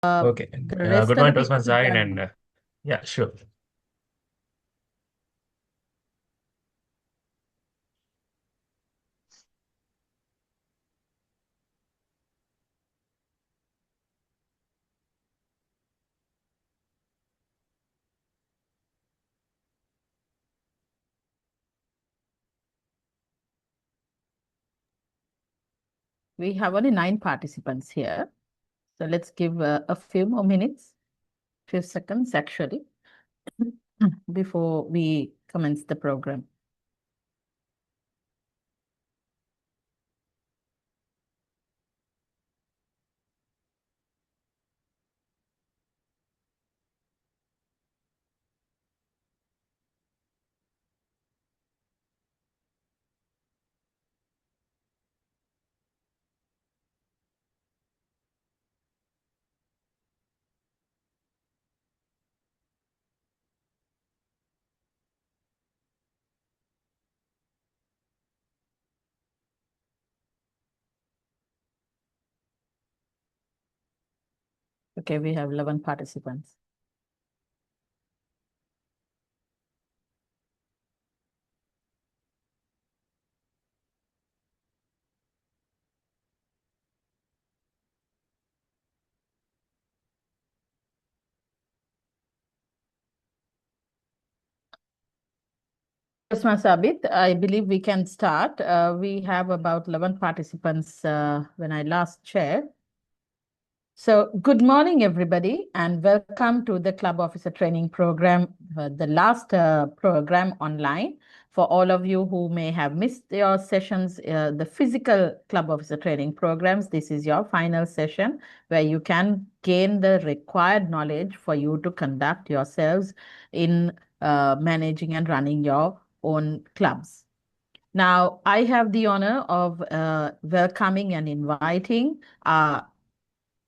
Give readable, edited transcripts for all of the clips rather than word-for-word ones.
Okay. The rest Good of the morning, people Toastmaster will Zain, join and in. yeah, sure. We have only 9 participants here. So let's give a few more minutes, few seconds actually, before we commence the program. Okay, we have 11 participants. Yes, Ms. Abid, I believe we can start. We have about 11 participants when I last checked. So, good morning, everybody, and welcome to the Club Officer Training Program, the last program online. For all of you who may have missed your sessions, the physical Club Officer Training programs, this is your final session where you can gain the required knowledge for you to conduct yourselves in managing and running your own clubs. Now, I have the honor of welcoming and inviting our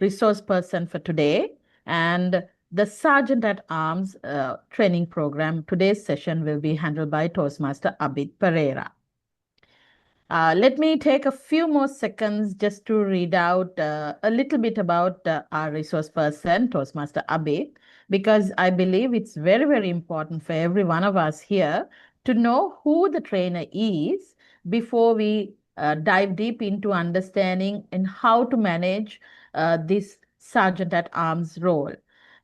resource person for today and the Sergeant at Arms training program. Today's session will be handled by Toastmaster Abid Pereira. Let me take a few more seconds just to read out a little bit about our resource person, Toastmaster Abid, because I believe it's very, very important for every one of us here to know who the trainer is before we dive deep into understanding and how to manage this Sergeant at Arms role.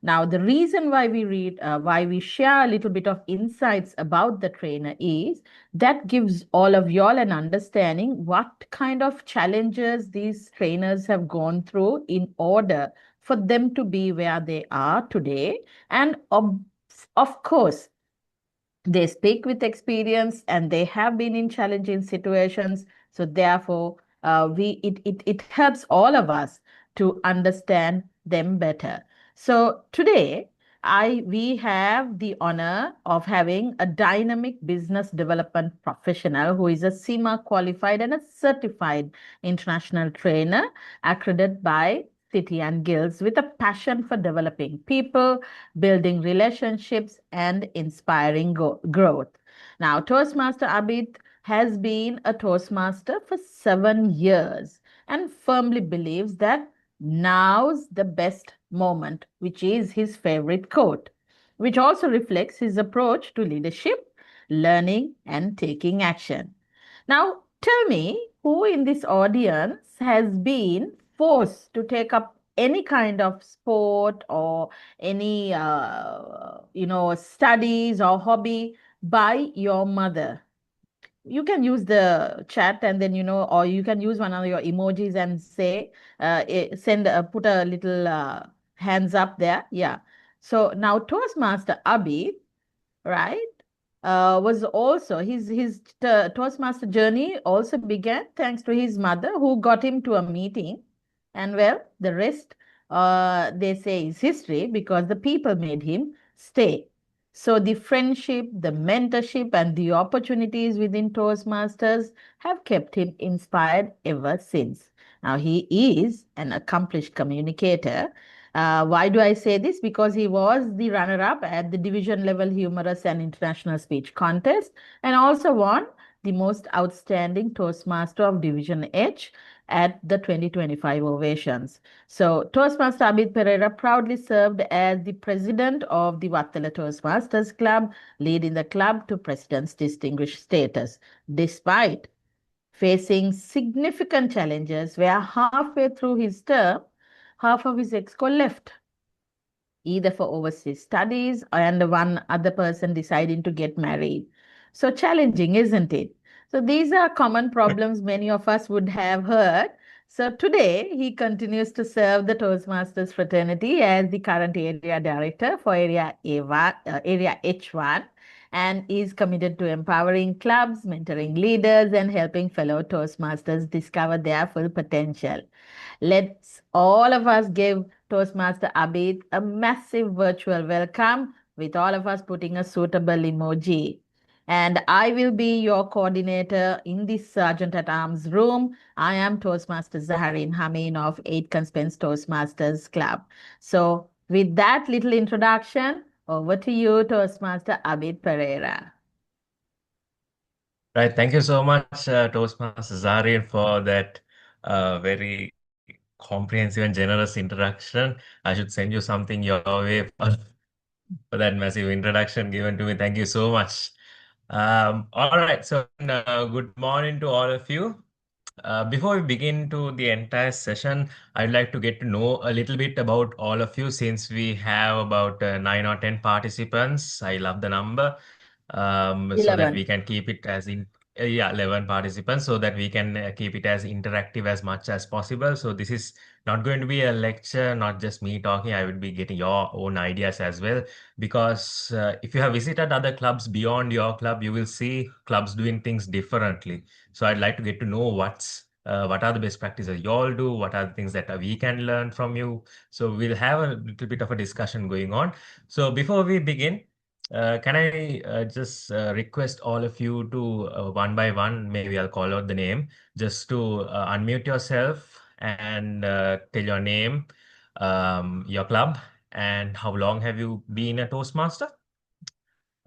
Now, the reason why we share a little bit of insights about the trainer is that gives all of y'all an understanding what kind of challenges these trainers have gone through in order for them to be where they are today. And of course, they speak with experience and they have been in challenging situations. So therefore, it helps all of us to understand them better. So today, we have the honor of having a dynamic business development professional who is a CIMA qualified and a certified international trainer accredited by City and Guilds with a passion for developing people, building relationships, and inspiring growth. Now, Toastmaster Abid has been a Toastmaster for 7 years and firmly believes that now's the best moment, which is his favorite quote, which also reflects his approach to leadership, learning, and taking action. Now, tell me who in this audience has been forced to take up any kind of sport or any studies or hobby by your mother. You can use the chat and then or you can use one of your emojis and say send put a little hands up there. Yeah. So now Toastmaster Abhi, right, was also his Toastmaster journey also began thanks to his mother who got him to a meeting, and well, the rest they say is history because the people made him stay. So the friendship, the mentorship, and the opportunities within Toastmasters have kept him inspired ever since. Now he is an accomplished communicator. Why do I say this? Because he was the runner-up at the division level humorous and international speech contest and also won the most outstanding Toastmaster of Division H at the 2025 ovations. So, Toastmaster Abid Pereira proudly served as the president of the Wattala Toastmasters Club, leading the club to president's distinguished status, despite facing significant challenges where halfway through his term, half of his exco left either for overseas studies and one other person deciding to get married. So challenging, isn't it? So these are common problems many of us would have heard. So today he continues to serve the Toastmasters fraternity as the current area director for area H1 and is committed to empowering clubs, mentoring leaders and helping fellow Toastmasters discover their full potential. Let's all of us give Toastmaster Abid a massive virtual welcome with all of us putting a suitable emoji. And I will be your coordinator in this Sergeant at Arms room. I am Toastmaster Zaharin Hameen of 8 Conspence Toastmasters Club. So, with that little introduction, over to you, Toastmaster Abid Pereira. Right. Thank you so much, Toastmaster Zarin, for that very comprehensive and generous introduction. I should send you something your way for that massive introduction given to me. Thank you so much. All right. So, good morning to all of you. Before we begin to the entire session, I'd like to get to know a little bit about all of you since we have about 9 or 10 participants. I love the number. So that 11. we can keep it as in yeah, 11 participants so that we can keep it as interactive as much as possible. So this is not going to be a lecture, not just me talking. I will be getting your own ideas as well because if you have visited other clubs beyond your club, you will see clubs doing things differently. So I'd like to get to know what are the best practices you all do, what are the things that we can learn from you. So we'll have a little bit of a discussion going on. So before we begin, can I just request all of you to one by one, maybe I'll call out the name, just to unmute yourself and tell your name, your club, and how long have you been a Toastmaster?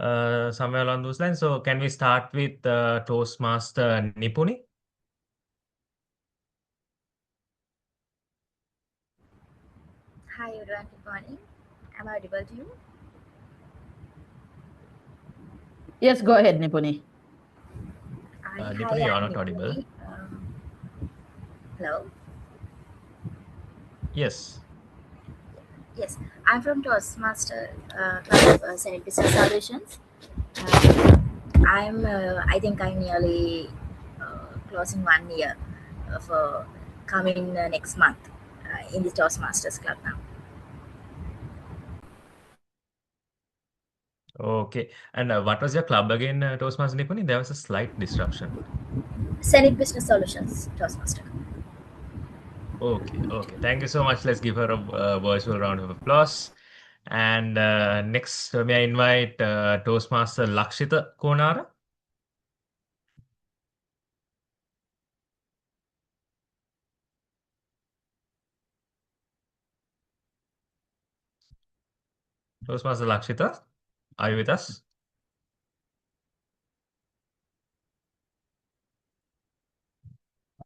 Somewhere along those lines. So can we start with Toastmaster Nipuni? Hi everyone, good morning. Am I audible to you? Yes, go ahead, Nipuni. Hi, Nipuni, you're I'm not audible. Nipuni. Hello. Yes. Yes, I'm from Toastmaster Club of Senate Business Solutions. Uh, I think I'm nearly closing 1 year for coming next month in the Toastmasters Club now. Okay. And what was your club again, Toastmaster Nipuni? There was a slight disruption. Senate Business Solutions, Toastmaster. Okay, okay. Thank you so much. Let's give her a virtual round of applause. And next, may I invite Toastmaster Lakshita Konara? Toastmaster Lakshita, are you with us?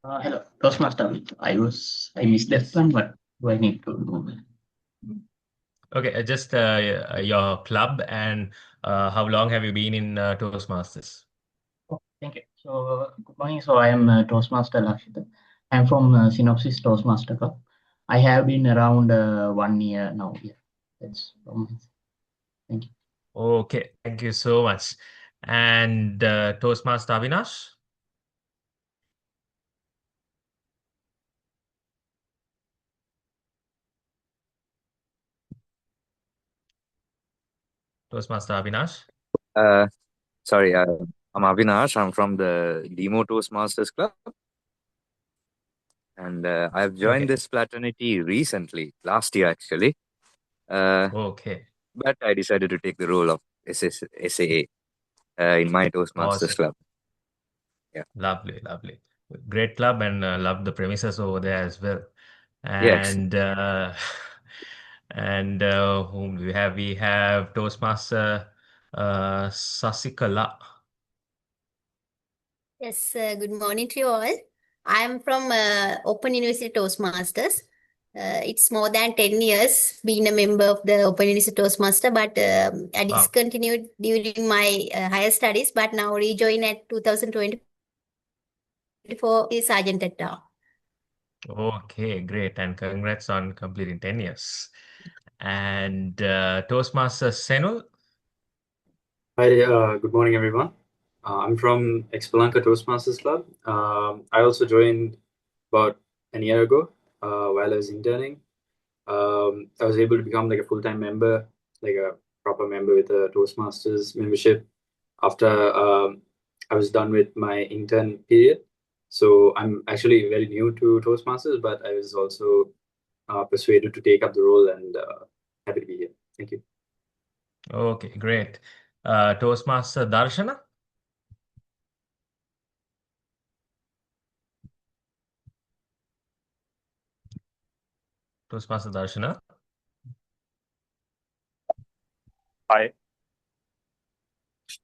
Hello, Toastmaster. I missed that Yes. one, but do I need to do? Okay, just your club and how long have you been in Toastmasters? Oh, thank you. So, good morning. So, I am Toastmaster Lakshita. I'm from Synopsis Toastmaster Club. I have been around 1 year now. Yeah, that's thank you. Okay, thank you so much. And Toastmaster Avinash? Toastmaster Avinash? Uh, sorry, I'm Avinash. I'm from the Demo Toastmasters Club, and I've joined Okay, this fraternity recently, last year actually. Uh, okay. but I decided to take the role of SAA in my Toastmasters Awesome. Club. Yeah. Lovely, lovely. Great club and love the premises over there as well. Yes. And and whom do we have? We have Toastmaster Sasikala. Yes, good morning to you all. I'm from Open University Toastmasters. It's more than 10 years being a member of the Open University Toastmaster, but I Wow. discontinued during my higher studies, but now rejoin at 2024 is Sergeant at now. Okay, great. And congrats on completing 10 years. And Toastmaster Senul. Hi, good morning, everyone. I'm from Expalanca Toastmasters Club. I also joined about a year ago while I was interning. I was able to become like a full-time member, like a proper member with a Toastmasters membership after I was done with my intern period. So I'm actually very new to Toastmasters, but I was also persuaded to take up the role and happy to be here. Thank you. Okay, great. Toastmaster Darshana. Toastmaster Darshana. Hi,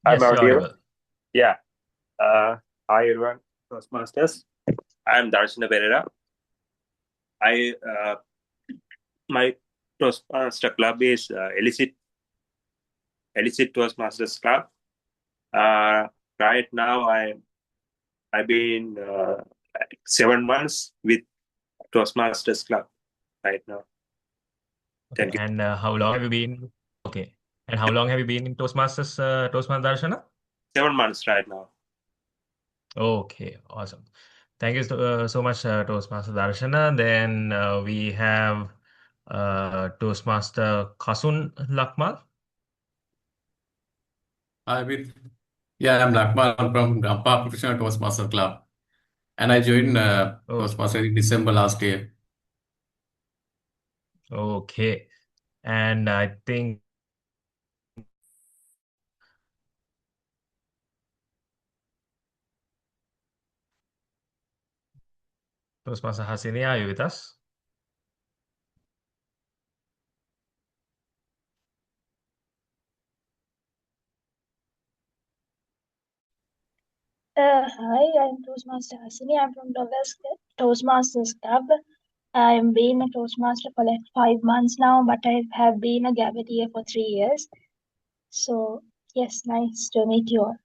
I'm Yes, you're audio. audible. Yeah. Hi everyone, Toastmasters. I'm Darshana Pereira. I my Toastmaster club is Illicit Toastmasters Club. Right now I've been 7 months with Toastmasters Club right now. Okay, Thank you. and how long have you been? Okay, and how long have you been in Toastmasters, Toastmaster Darshana? 7 months right now. Okay, awesome. Thank you so much, Toastmaster Darshana. Then we have Toastmaster Kasun Lakmal. I'm Lakmal. I'm from Grandpa Professional Toastmaster Club, and I joined Oh, Toastmaster in December last year. okay. And I think Toastmaster Hasini, are you with us? Hi, I'm Toastmaster Hasini. I'm from Toastmasters Club. I've been a Toastmaster for like 5 months now, but I have been a Gabatier for 3 years. So, yes, nice to meet you all.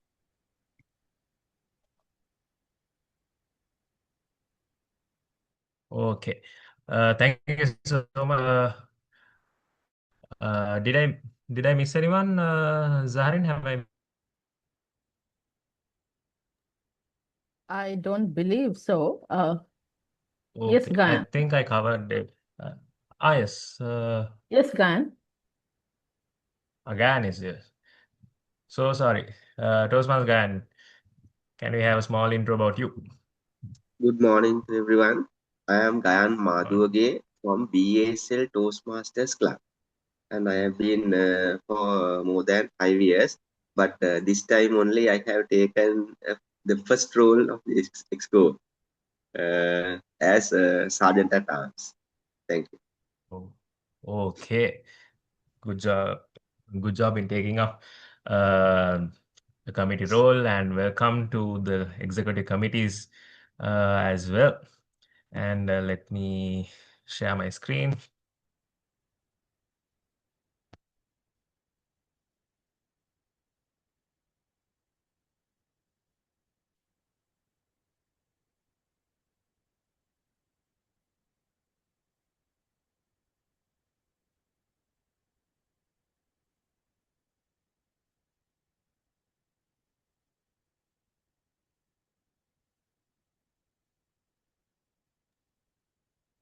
Okay. Thank you so much. Did I miss anyone? Zaharin, have I? I don't believe so. Yes, Okay, I Gayan. think I covered it. Yes. Yes, Gayan. Again is yes. So sorry. Toastmaster Gan, can we have a small intro about you? Good morning to everyone. I am Gayan Morning. Madhuage from BASL Toastmasters Club, and I have been for more than 5 years. But this time only I have taken the first role of the Exco as Sergeant at Arms. Thank you. Oh, okay. Good job. Good job in taking up uh, the committee role, and welcome to the executive committees as well. And let me share my screen.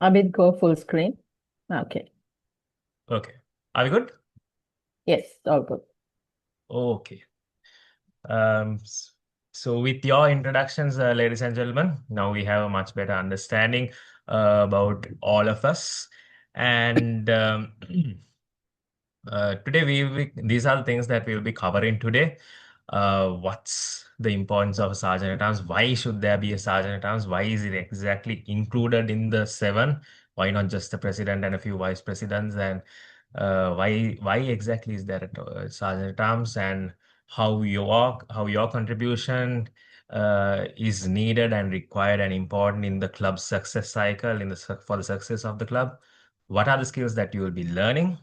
Abid, go full screen. Okay. Okay. Are we good? Yes, all good. Okay. Um, s- so with your introductions, ladies and gentlemen, now we have a much better understanding about all of us. And today these are the things that we'll be covering today. What's the importance of a sergeant at arms? Why should there be a sergeant at arms? Why is it exactly included in the seven? Why not just the president and a few vice presidents? And why exactly is there a sergeant at arms? And how your contribution is needed and required and important in the club's success cycle, for the success of the club? What are the skills that you will be learning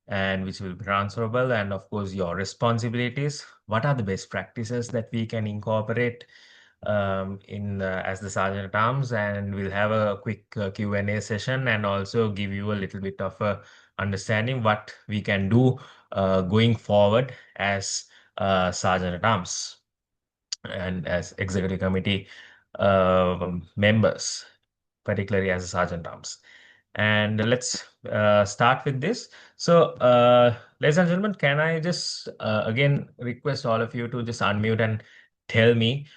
and which will be transferable? And of course, your responsibilities. What are the best practices that we can incorporate in as the Sergeant at Arms? And we'll have a quick Q&A session and also give you a little bit of a understanding what we can do going forward as Sergeant at Arms and as executive committee members, particularly as a Sergeant at Arms. And let's start with this. So, ladies and gentlemen, can I just again request all of you to just unmute and tell me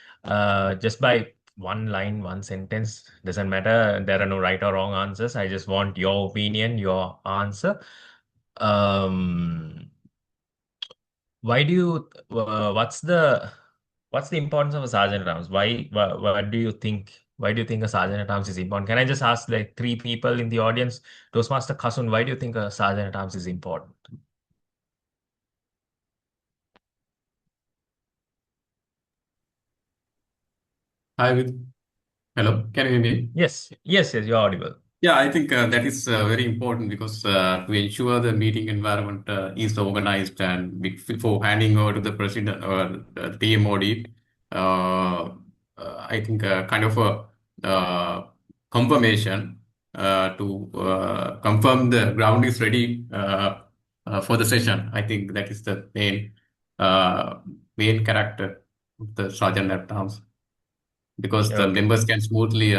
just by one line, one sentence, doesn't matter. There are no right or wrong answers. I just want your opinion, your answer. Why do you, what's the importance of a sergeant at arms? Why do you think a sergeant at arms is important? Can I just ask like three people in the audience? Toastmaster Kasun, why do you think a sergeant at arms is important? Hello, can you hear me? Yes, you're audible. Yeah, I think that is very important because to ensure the meeting environment is organized and before handing over to the president or the TMOD, I think kind of a confirmation to confirm the ground is ready for the session. I think that is the main character of the sergeant at arms, because the Okay. members can smoothly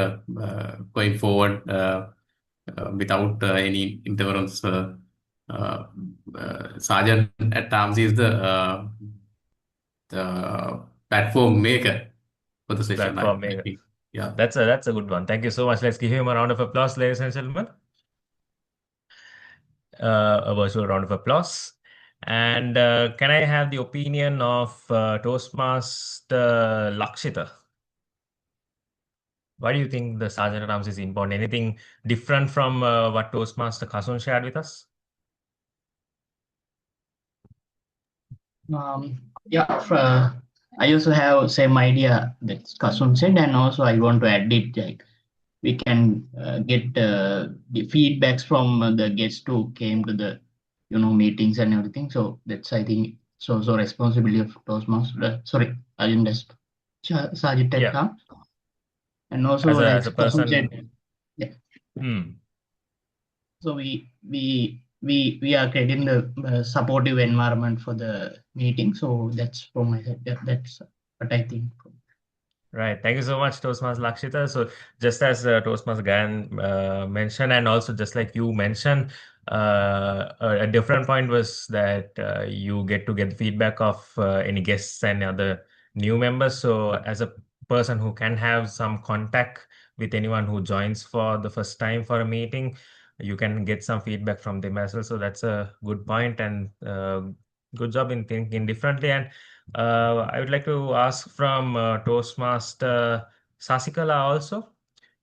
going forward without any interference. Sergeant at arms is the platform maker for the session. I Platform maker. think. Yeah. That's a good one. Thank you so much. Let's give him a round of applause, ladies and gentlemen. A virtual round of applause. And can I have the opinion of Toastmaster Lakshita? Why do you think the Sergeant at Arms is important? Anything different from what Toastmaster Kasun shared with us? I also have same idea that Kasun said, and also I want to add it. Like we can get the feedbacks from the guests who came to the meetings and everything. So that's, I think, so responsibility of Toastmaster. Sorry, Sergeant at Yeah. Arms. And also, like As a Kasun person, said, yeah. So we are creating the supportive environment for the meeting. So that's from my side. That's what I think. Right. Thank you so much, Toastmaster Lakshita. So just as Toastmaster Gan mentioned, and also just like you mentioned, a different point was that you get the feedback of any guests and other new members. So as a person who can have some contact with anyone who joins for the first time for a meeting, you can get some feedback from them as well. So that's a good point, and good job in thinking differently. And I would like to ask from Toastmaster Sasikala also.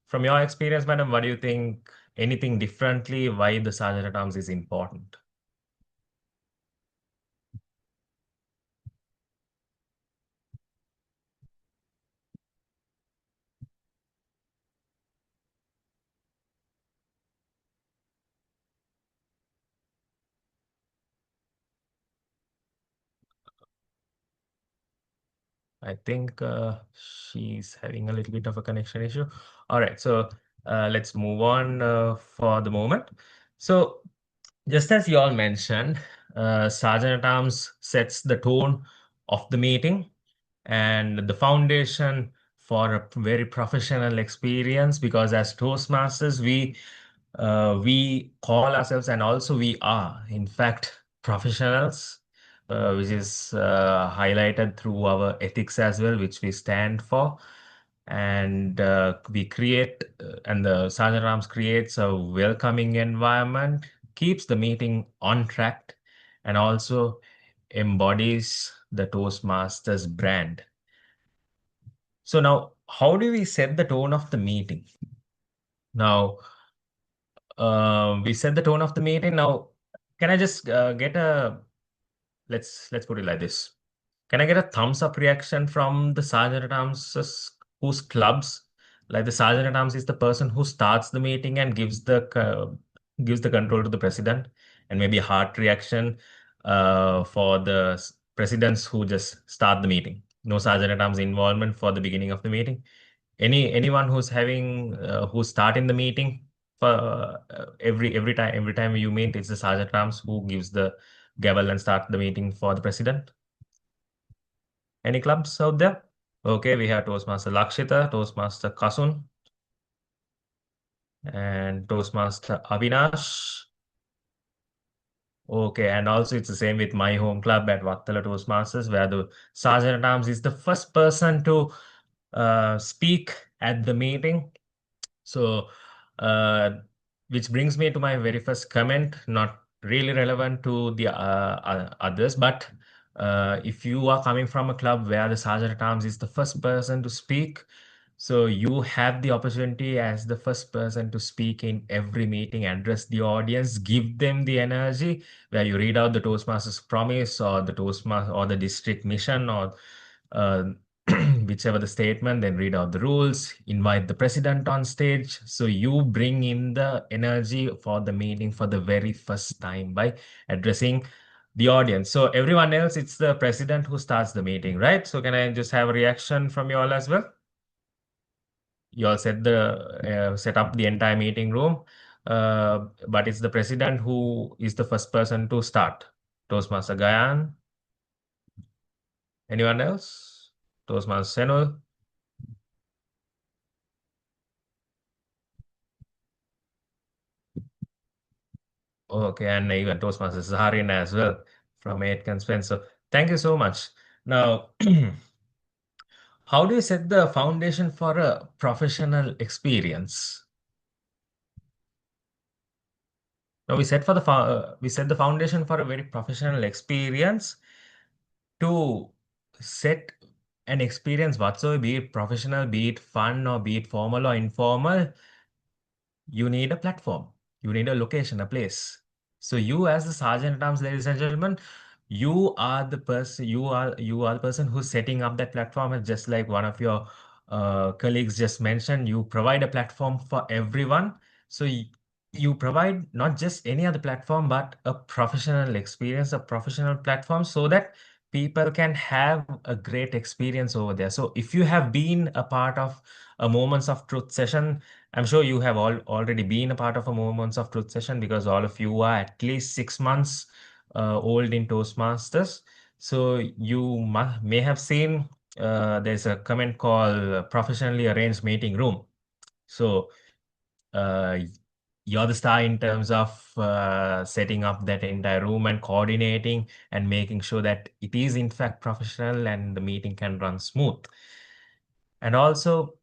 From your experience, madam, what do you think? Anything differently? Why the Sergeant at Arms is important? I think she's having a little bit of a connection issue. All right, so let's move on for the moment. So, just as you all mentioned, Sergeant at Arms sets the tone of the meeting and the foundation for a very professional experience, because as Toastmasters, we call ourselves, and also we are, in fact, professionals, which is highlighted through our ethics as well, which we stand for. And we create, and the Sergeant at Arms creates a welcoming environment, keeps the meeting on track, and also embodies the Toastmasters brand. So now, how do we set the tone of the meeting? Now, we set the tone of the meeting. Now, can I just get let's put it like this. Can I get a thumbs up reaction from the Sergeant at Arms whose clubs? Like the Sergeant at Arms is the person who starts the meeting and gives the control to the president, and maybe a heart reaction for the presidents who just start the meeting. No Sergeant at Arms involvement for the beginning of the meeting. Anyone who's having who's starting the meeting for every time you meet, it's the Sergeant at Arms who gives the gavel and start the meeting for the president. Any clubs out there? Okay, we have Toastmaster Lakshita, Toastmaster Kasun, and Toastmaster Avinash. Okay, and also it's the same with my home club at Vattala Toastmasters, where the Sergeant at Arms is the first person to speak at the meeting. So, which brings me to my very first comment, not really relevant to the others, but if you are coming from a club where the Sergeant at Arms is the first person to speak, so you have the opportunity as the first person to speak in every meeting, address the audience, give them the energy, where you read out the Toastmasters promise or the Toastmaster or the district mission or uh, whichever the statement, then read out the rules, invite the president on stage. So you bring in the energy for the meeting for the very first time by addressing the audience. So everyone else, it's the president who starts the meeting, right? So can I just have a reaction from you all as well? You all set up the entire meeting room, but it's the president who is the first person to start. Toastmaster Gayan. Anyone else? Toastmaster Senul. Okay, and even Toastmaster Zaharin as well from 8 Conspence. So thank you so much. Now, how do you set the foundation for a professional experience? Now we set the foundation for a very professional experience to set an experience whatsoever, be it professional, be it fun, or be it formal or informal. You need a platform, you need a location, a place. So you as the Sergeant at Arms, ladies and gentlemen, you are the person, you are the person who's setting up that platform. And just like one of your colleagues just mentioned, you provide a platform for everyone. So you provide not just any other platform, but a professional experience, a professional platform, so that people can have a great experience over there. So if you have been a part of a Moments of Truth session, I'm sure you have already been a part of a Moments of Truth session, because all of you are at least 6 months old in Toastmasters. So you may have seen there's a comment called professionally arranged meeting room. So uh, you're the star in terms of setting up that entire room and coordinating and making sure that it is in fact professional and the meeting can run smooth. And also,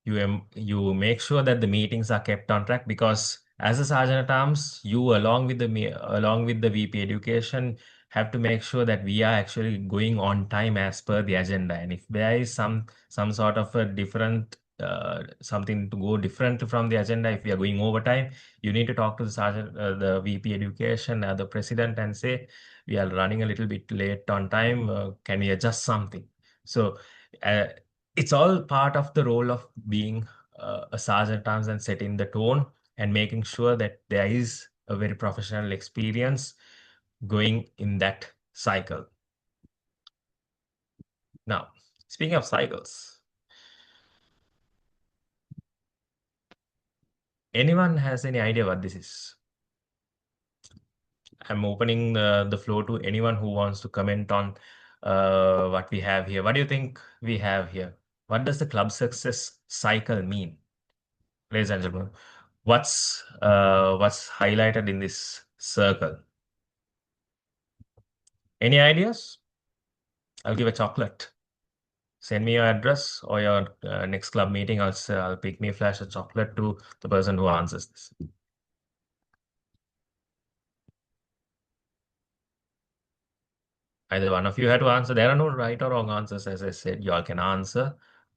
you make sure that the meetings are kept on track, because as a Sergeant at Arms, you along with the VP Education have to make sure that we are actually going on time as per the agenda. And if there is some sort of a different something to go different from the agenda, if we are going overtime, you need to talk to the VP Education, the president, and say we are running a little bit late on time. Can we adjust something? So. Uh, it's all part of the role of being a sergeant at arms and setting the tone and making sure that there is a very professional experience going in that cycle. Now, speaking of cycles, anyone has any idea what this is? I'm opening the floor to anyone who wants to comment on what we have here. What do you think we have here? What does the club success cycle mean? Ladies and gentlemen, what's highlighted in this circle? Any ideas? I'll give a chocolate. Send me your address or your next club meeting. I'll pick me flash a chocolate to the person who answers this. Either one of you had to answer. There are no right or wrong answers, as I said. You all can answer,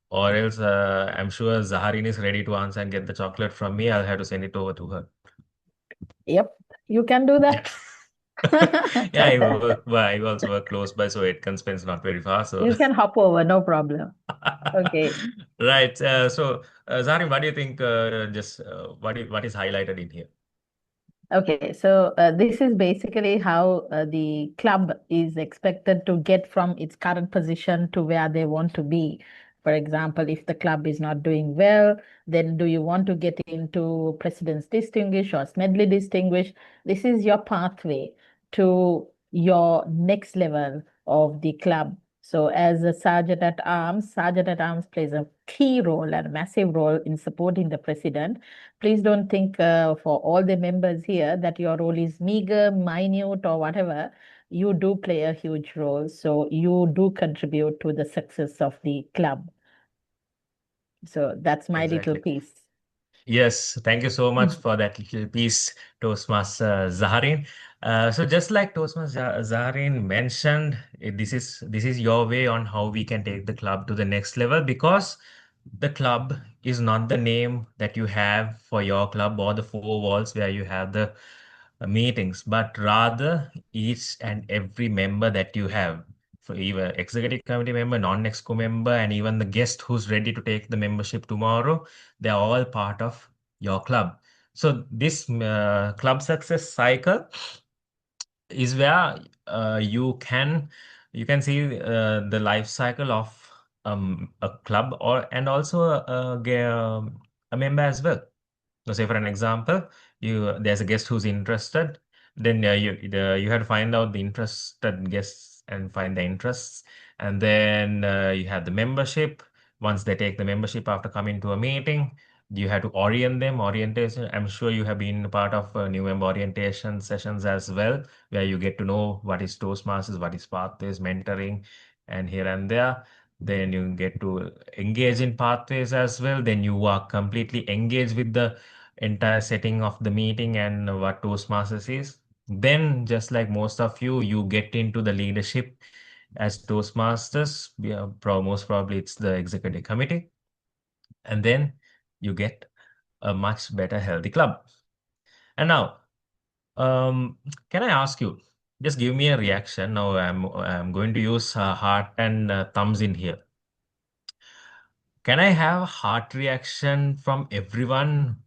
or else I'm sure Zaharin is ready to answer and get the chocolate from me. I'll have to send it over to her. Yep, you can do that. Yeah, I also work close by, so it can spend not very far. So You can hop over, no problem. Okay. right. Zarin, what do you think? Just what is highlighted in here? Okay, so this is basically how the club is expected to get from its current position to where they want to be. For example, if the club is not doing well, then do you want to get into President's Distinguished or Smedley Distinguished? This is your pathway to your next level of the club. So, as a Sergeant at Arms plays a key role and a massive role in supporting the president. Please don't think for all the members here that your role is meager, minute, or whatever. You do play a huge role. So you do contribute to the success of the club. So that's my little Exactly. piece. Yes, thank you so much for that little piece, Toastmaster Zaharin. So just like Toastmaster Zaharin mentioned, this is your way on how we can take the club to the next level, because the club is not the name that you have for your club or the four walls where you have the meetings, but rather each and every member that you have, for even executive committee member, non-exco member, and even the guest who's ready to take the membership tomorrow, they're all part of your club. So this club success cycle is where you can see the life cycle of a club, or and also a member as well. So say for an example, there's a guest who's interested, then you have to find out the interested guests and find the interests, and then you have the membership. Once they take the membership after coming to a meeting, you have to orient them. Orientation. I'm sure you have been a part of new member orientation sessions as well, where you get to know what is Toastmasters, what is Pathways, mentoring, and here and there. Then you get to engage in Pathways as well. Then you are completely engaged with the entire setting of the meeting and what Toastmasters is. Then, just like most of you, you get into the leadership as Toastmasters. Yeah, most probably it's the executive committee. And then you get a much better healthy club. And now, can I ask you, just give me a reaction. Now I'm going to use heart and thumbs in here. Can I have a heart reaction from everyone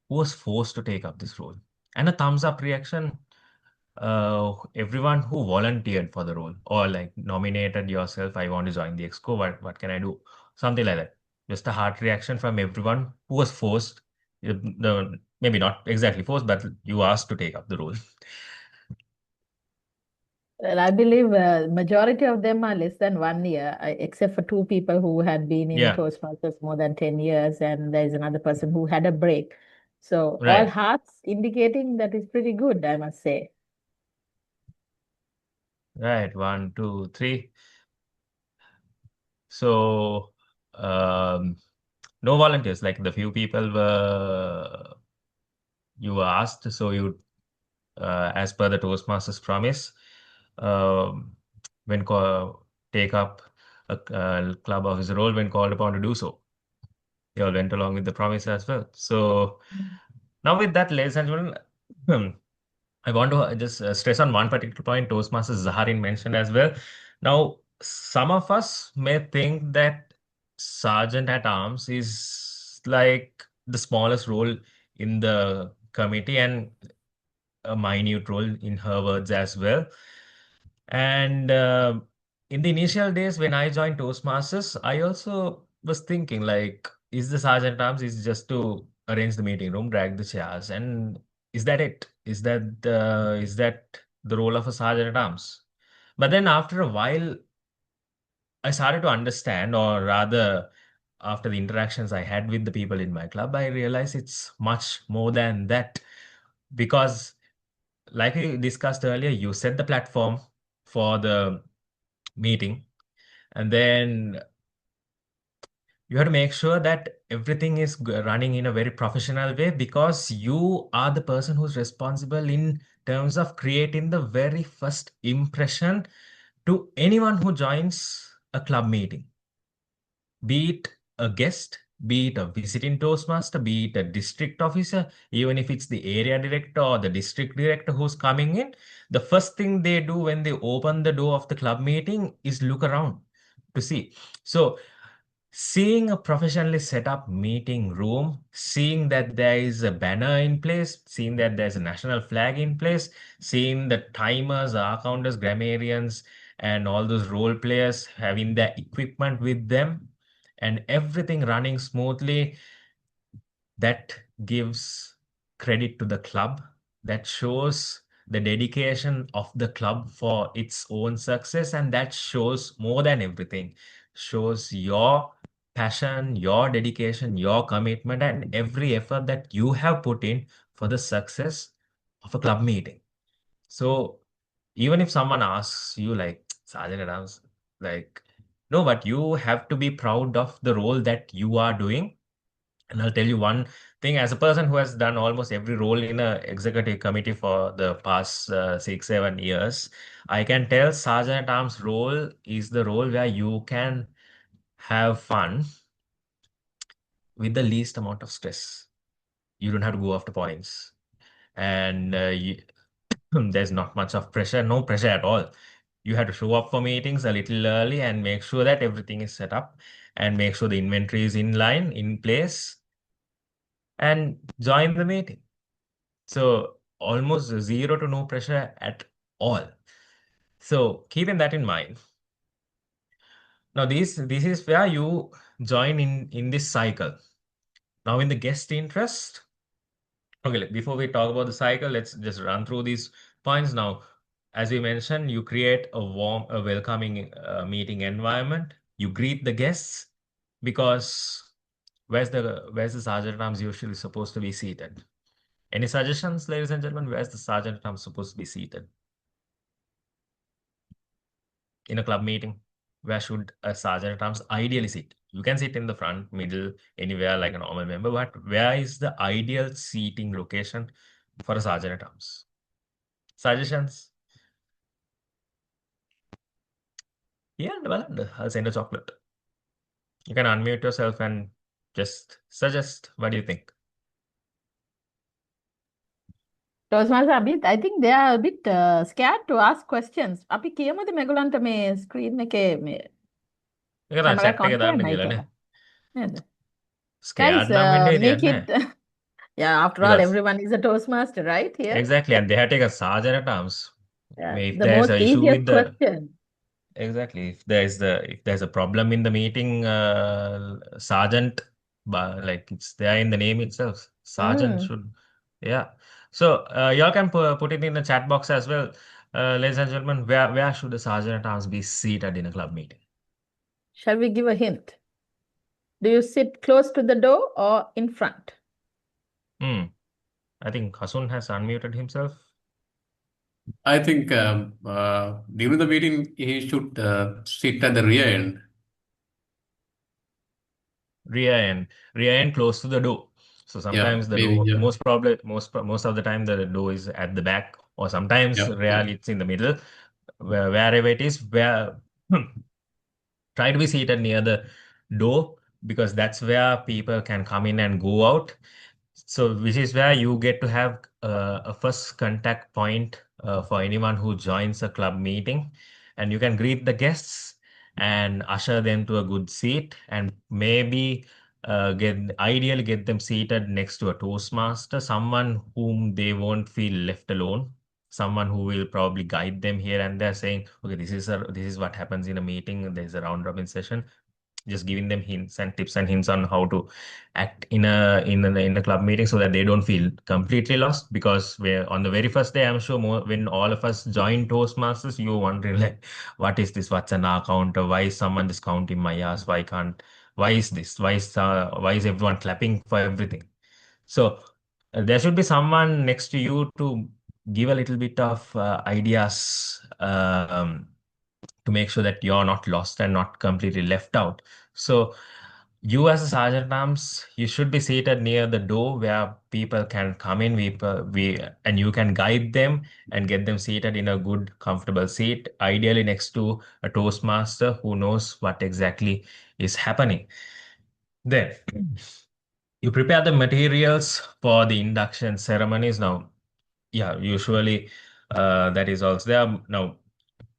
who was forced to take up this role? And a thumbs up reaction, everyone who volunteered for the role or like nominated yourself, I want to join the exco, what can I do? Something like that. Just a heart reaction from everyone who was forced, maybe not exactly forced, but you asked to take up the role. Well, I believe majority of them are less than 1 year, except for two people who had been in Yeah, Toastmasters more than 10 years, and there's another person who had a break. So all right, hearts indicating that is pretty good, I must say. right. One, two, three. So, no volunteers, like the few people you were asked. So as per the Toastmasters promise, um, when take up a club officer role when called upon to do so. They all went along with the promise as well. So now with that, ladies and gentlemen, I want to just stress on one particular point Toastmasters Zaharin mentioned as well. Now, some of us may think that Sergeant at Arms is like the smallest role in the committee and a minute role in her words as well. And in the initial days when I joined Toastmasters, I also was thinking like, is the sergeant at arms is just to arrange the meeting room, drag the chairs, and is that it? Is that the role of a sergeant at arms? But then after a while, I started to understand, or rather, after the interactions I had with the people in my club, I realized it's much more than that. Because, like we discussed earlier, you set the platform for the meeting, and then you have to make sure that everything is running in a very professional way, because you are the person who's responsible in terms of creating the very first impression to anyone who joins a club meeting, be it a guest, be it a visiting Toastmaster, be it a district officer, even if it's the area director or the district director who's coming in, the first thing they do when they open the door of the club meeting is look around to see. So, seeing a professionally set up meeting room, seeing that there is a banner in place, seeing that there's a national flag in place, seeing the timers, hour counters, grammarians, and all those role players having their equipment with them and everything running smoothly, that gives credit to the club, that shows the dedication of the club for its own success, and that shows more than everything, shows your passion, your dedication, your commitment, and every effort that you have put in for the success of a club meeting. So even if someone asks you like, Sergeant Adams, like, no, but you have to be proud of the role that you are doing. And I'll tell you one thing, as a person who has done almost every role in a executive committee for the past 6, 7 years, I can tell Sergeant at Arms role is the role where you can have fun with the least amount of stress. You don't have to go after points. And there's not much of pressure, no pressure at all. You have to show up for meetings a little early and make sure that everything is set up and make sure the inventory is in line, in place, and join the meeting. So almost zero to no pressure at all. So keeping that in mind, now this is where you join in this cycle. Now in the guest interest, okay, before we talk about the cycle, let's just run through these points now. As we mentioned, you create a warm, a welcoming meeting environment. You greet the guests because where's the sergeant at arms usually supposed to be seated? Any suggestions, ladies and gentlemen? Where's the sergeant at arms supposed to be seated in a club meeting? Where should a sergeant at arms ideally sit? You can sit in the front, middle, anywhere like a normal member, but where is the ideal seating location for a sergeant at arms? Suggestions? Yeah, well, I'll send a chocolate. You can unmute yourself and just suggest. What do you think? Toastmaster Abid, I think they are a bit scared to ask questions. අපි කියමුද මේගොල්ලන්ට මේ screen එකේ මේ ඒක තමයි camera chat on එකේ දාන්න කරන්නයි කියලා නේ. කියලා. නේද? Scared Guys, නම් වෙන්න make දෙයක් it නැහැ. yeah, after all, Because everyone is a Toastmaster, right? Here. exactly, and they have to take a sergeant at arms. Yeah, If the there's most an issue easiest with the question. exactly, if there's a problem in the meeting, sergeant, like it's there in the name itself. Sergeant Mm. should, yeah. So y'all can put it in the chat box as well, ladies and gentlemen. Where should the sergeant at arms be seated in a club meeting? Shall we give a hint? Do you sit close to the door or in front? I think Hasun has unmuted himself. I think during the meeting he should sit at the rear end. Rear end close to the door. So sometimes the maybe, door, yeah. most of the time the door is at the back, or sometimes Yeah, rarely it's in the middle. Wherever it is, where try to be seated near the door, because that's where people can come in and go out. So which is where you get to have a first contact point for anyone who joins a club meeting, and you can greet the guests and usher them to a good seat, and maybe ideally get them seated next to a Toastmaster, someone whom they won't feel left alone, someone who will probably guide them here and there, saying, okay, this is what happens in a meeting. There's a round robin session, just giving them hints and tips and hints on how to act in a club meeting, so that they don't feel completely lost. Because we're on the very first day, I'm sure when all of us join Toastmasters, you're wondering like, what is this? What's an R counter? Why is someone discounting my ass? Why is this? Why is everyone clapping for everything? So there should be someone next to you to give a little bit of ideas, to make sure that you're not lost and not completely left out. So you as a sergeant at arms, you should be seated near the door where people can come in. And you can guide them and get them seated in a good, comfortable seat, ideally next to a Toastmaster who knows what exactly is happening. Then you prepare the materials for the induction ceremonies. Now, yeah, usually that is also there. Now,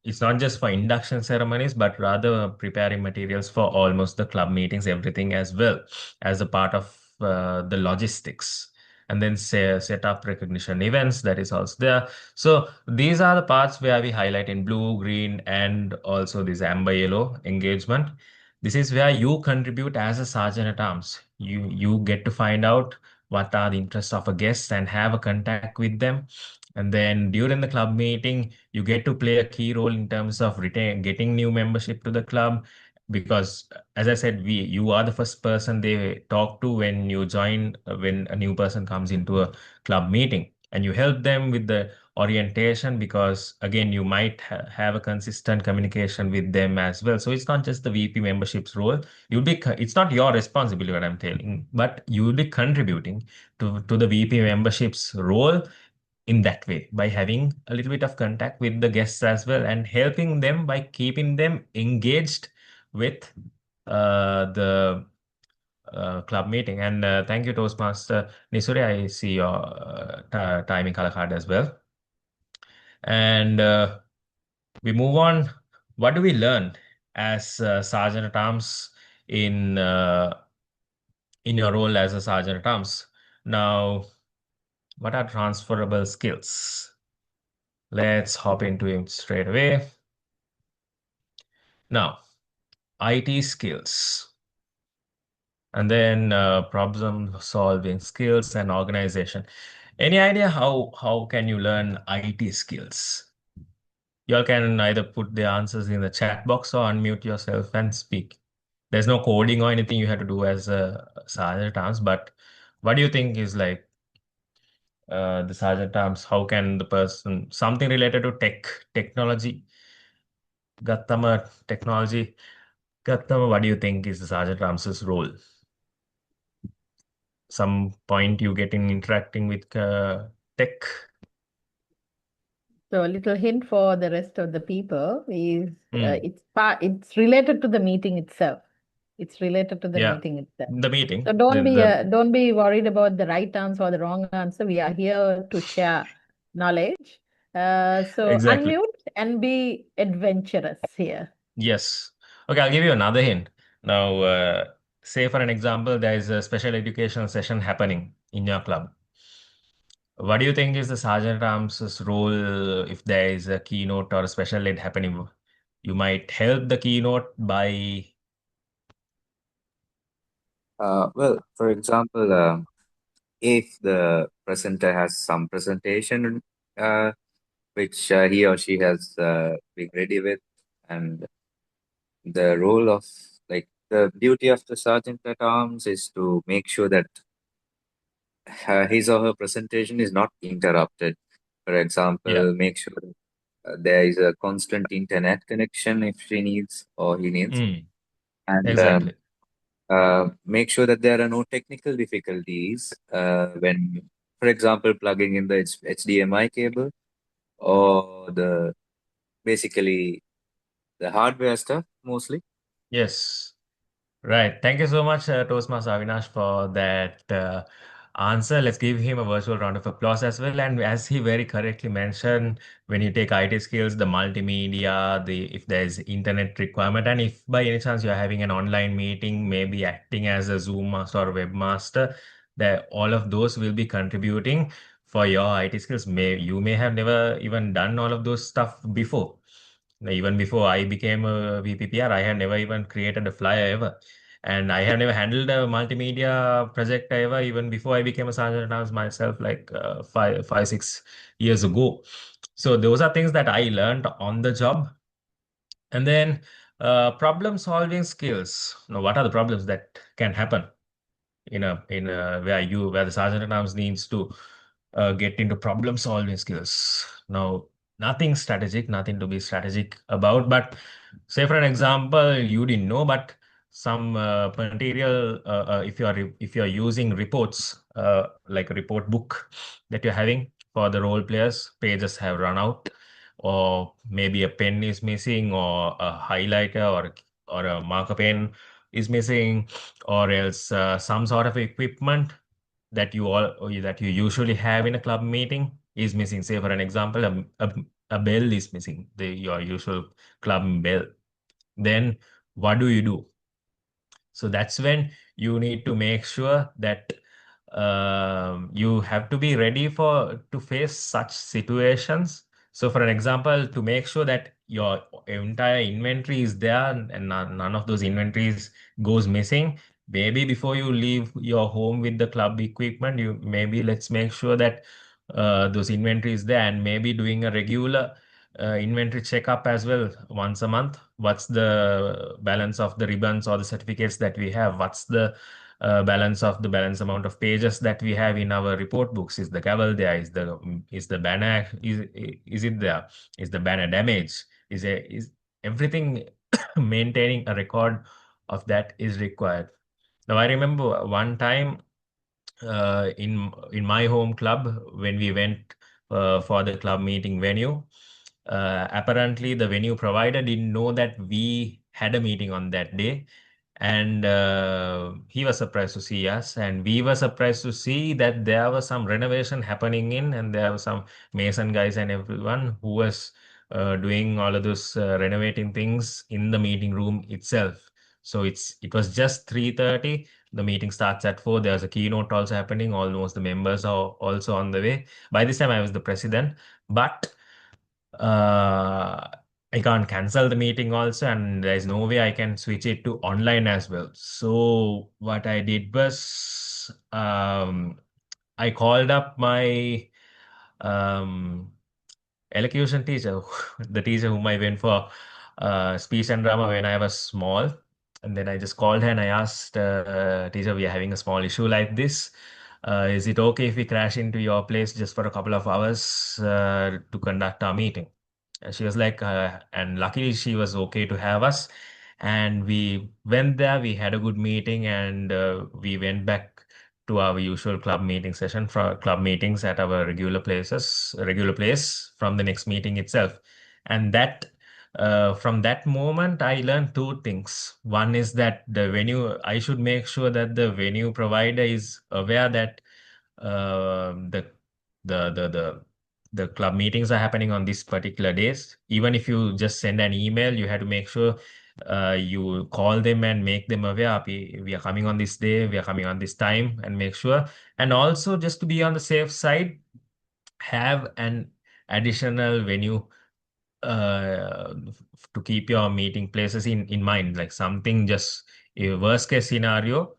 it's not just for induction ceremonies, but rather preparing materials for almost the club meetings, everything as well as a part of the logistics. And then set up recognition events, that is also there. So these are the parts where we highlight in blue, green, and also this amber yellow engagement. This is where you contribute as a sergeant at arms. You get to find out what are the interests of a guest and have a contact with them. And then during the club meeting, you get to play a key role in terms of getting new membership to the club, because as I said, we you are the first person they talk to when you join, when a new person comes into a club meeting, and you help them with the orientation, because again you might have a consistent communication with them as well. So it's not just the VP membership's role. It's not your responsibility, what I'm telling, but you will be contributing to the VP membership's role in that way, by having a little bit of contact with the guests as well, and helping them by keeping them engaged with the club meeting. And thank you, Toastmaster Nisuri. I see your timing color card as well. And we move on. What do we learn as Sergeant at Arms in your role as a Sergeant at Arms? Now, what are transferable skills? Let's hop into it straight away. Now, IT skills, and then problem solving skills and organization. Any idea how can you learn IT skills? You all can either put the answers in the chat box or unmute yourself and speak. There's no coding or anything you have to do as a sergeant at arms, but what do you think is like the sergeant at arms? How can the person, something related to technology, Gattama technology? Gattama, what do you think is the sergeant at arms's role? Some point you get in interacting with tech? So a little hint for the rest of the people is Mm. it's related to the meeting itself. It's related to the Yeah, meeting itself. the meeting. So don't be worried about the right answer or the wrong answer. We are here to share knowledge. So Exactly. unmute and be adventurous here. Yes. Okay, I'll give you another hint. Now, say for an example, there is a special educational session happening in your club. What do you think is the sergeant at arms' role if there is a keynote or a special ed happening? You might help the keynote by Well, for example, if the presenter has some presentation which he or she has been ready with, and the role of, like, the duty of the sergeant at arms is to make sure that his or her presentation is not interrupted. For example, make sure there is a constant internet connection if she needs or he needs, and exactly. make sure that there are no technical difficulties when, for example, plugging in the HDMI cable or basically the hardware stuff mostly. Yes. Right. Thank you so much, Toastmaster Avinash, for that answer. Let's give him a virtual round of applause as well. And as he very correctly mentioned, when you take IT skills, the multimedia, if there's internet requirement, and if by any chance you're having an online meeting, maybe acting as a Zoom master or webmaster, that all of those will be contributing for your IT skills. You may have never even done all of those stuff before. Even before I became a VPPR, I had never even created a flyer ever. And I have never handled a multimedia project ever, even before I became a sergeant at arms myself, like 6 years ago. So those are things that I learned on the job. And then problem solving skills. Now, what are the problems that can happen where the sergeant at arms needs to get into problem solving skills? Now, nothing strategic, nothing to be strategic about, but say for an example, you didn't know, but some material, if you're using reports, like a report book that you're having for the role players, pages have run out, or maybe a pen is missing, or a highlighter, or a marker pen is missing, or else some sort of equipment that you usually have in a club meeting is missing. Say for an example, a bell is missing, your usual club bell. Then what do you do? So that's when you need to make sure that you have to be ready to face such situations. So, for an example, to make sure that your entire inventory is there and none of those inventories goes missing, maybe before you leave your home with the club equipment, you maybe let's make sure that those inventory is there, and maybe doing a regular inventory checkup as well once a month. What's the balance of the ribbons or the certificates that we have? What's the balance of the balance amount of pages that we have in our report books? Is the gavel there? Is the banner is it there? Is the banner damaged? Is everything maintaining a record of that is required. Now I remember one time in my home club when we went for the club meeting venue. Apparently, the venue provider didn't know that we had a meeting on that day, and he was surprised to see us, and we were surprised to see that there was some renovation happening and there were some mason guys and everyone who was doing all of those renovating things in the meeting room itself. So it was just 3:30. The meeting starts at 4. There's a keynote also happening. Almost the members are also on the way. By this time, I was the president, but uh, I can't cancel the meeting also, and there's no way I can switch it to online as well. So what I did was I called up my um, elocution teacher, the teacher whom I went for speech and drama when I was small. And then I just called her and I asked, teacher, we are having a small issue like this. Is it okay if we crash into your place just for a couple of hours to conduct our meeting? And she was like, and luckily she was okay to have us. And we went there, we had a good meeting, and we went back to our usual club meeting session for club meetings at our regular place from the next meeting itself. And that from that moment, I learned two things. One is that I should make sure that the venue provider is aware that the the the the the club meetings are happening on this particular days. Even if you just send an email, you have to make sure you call them and make them aware. We are coming on this day, we are coming on this time, and make sure. And also, just to be on the safe side, have an additional venue to keep your meeting places in mind, like something just a worst case scenario.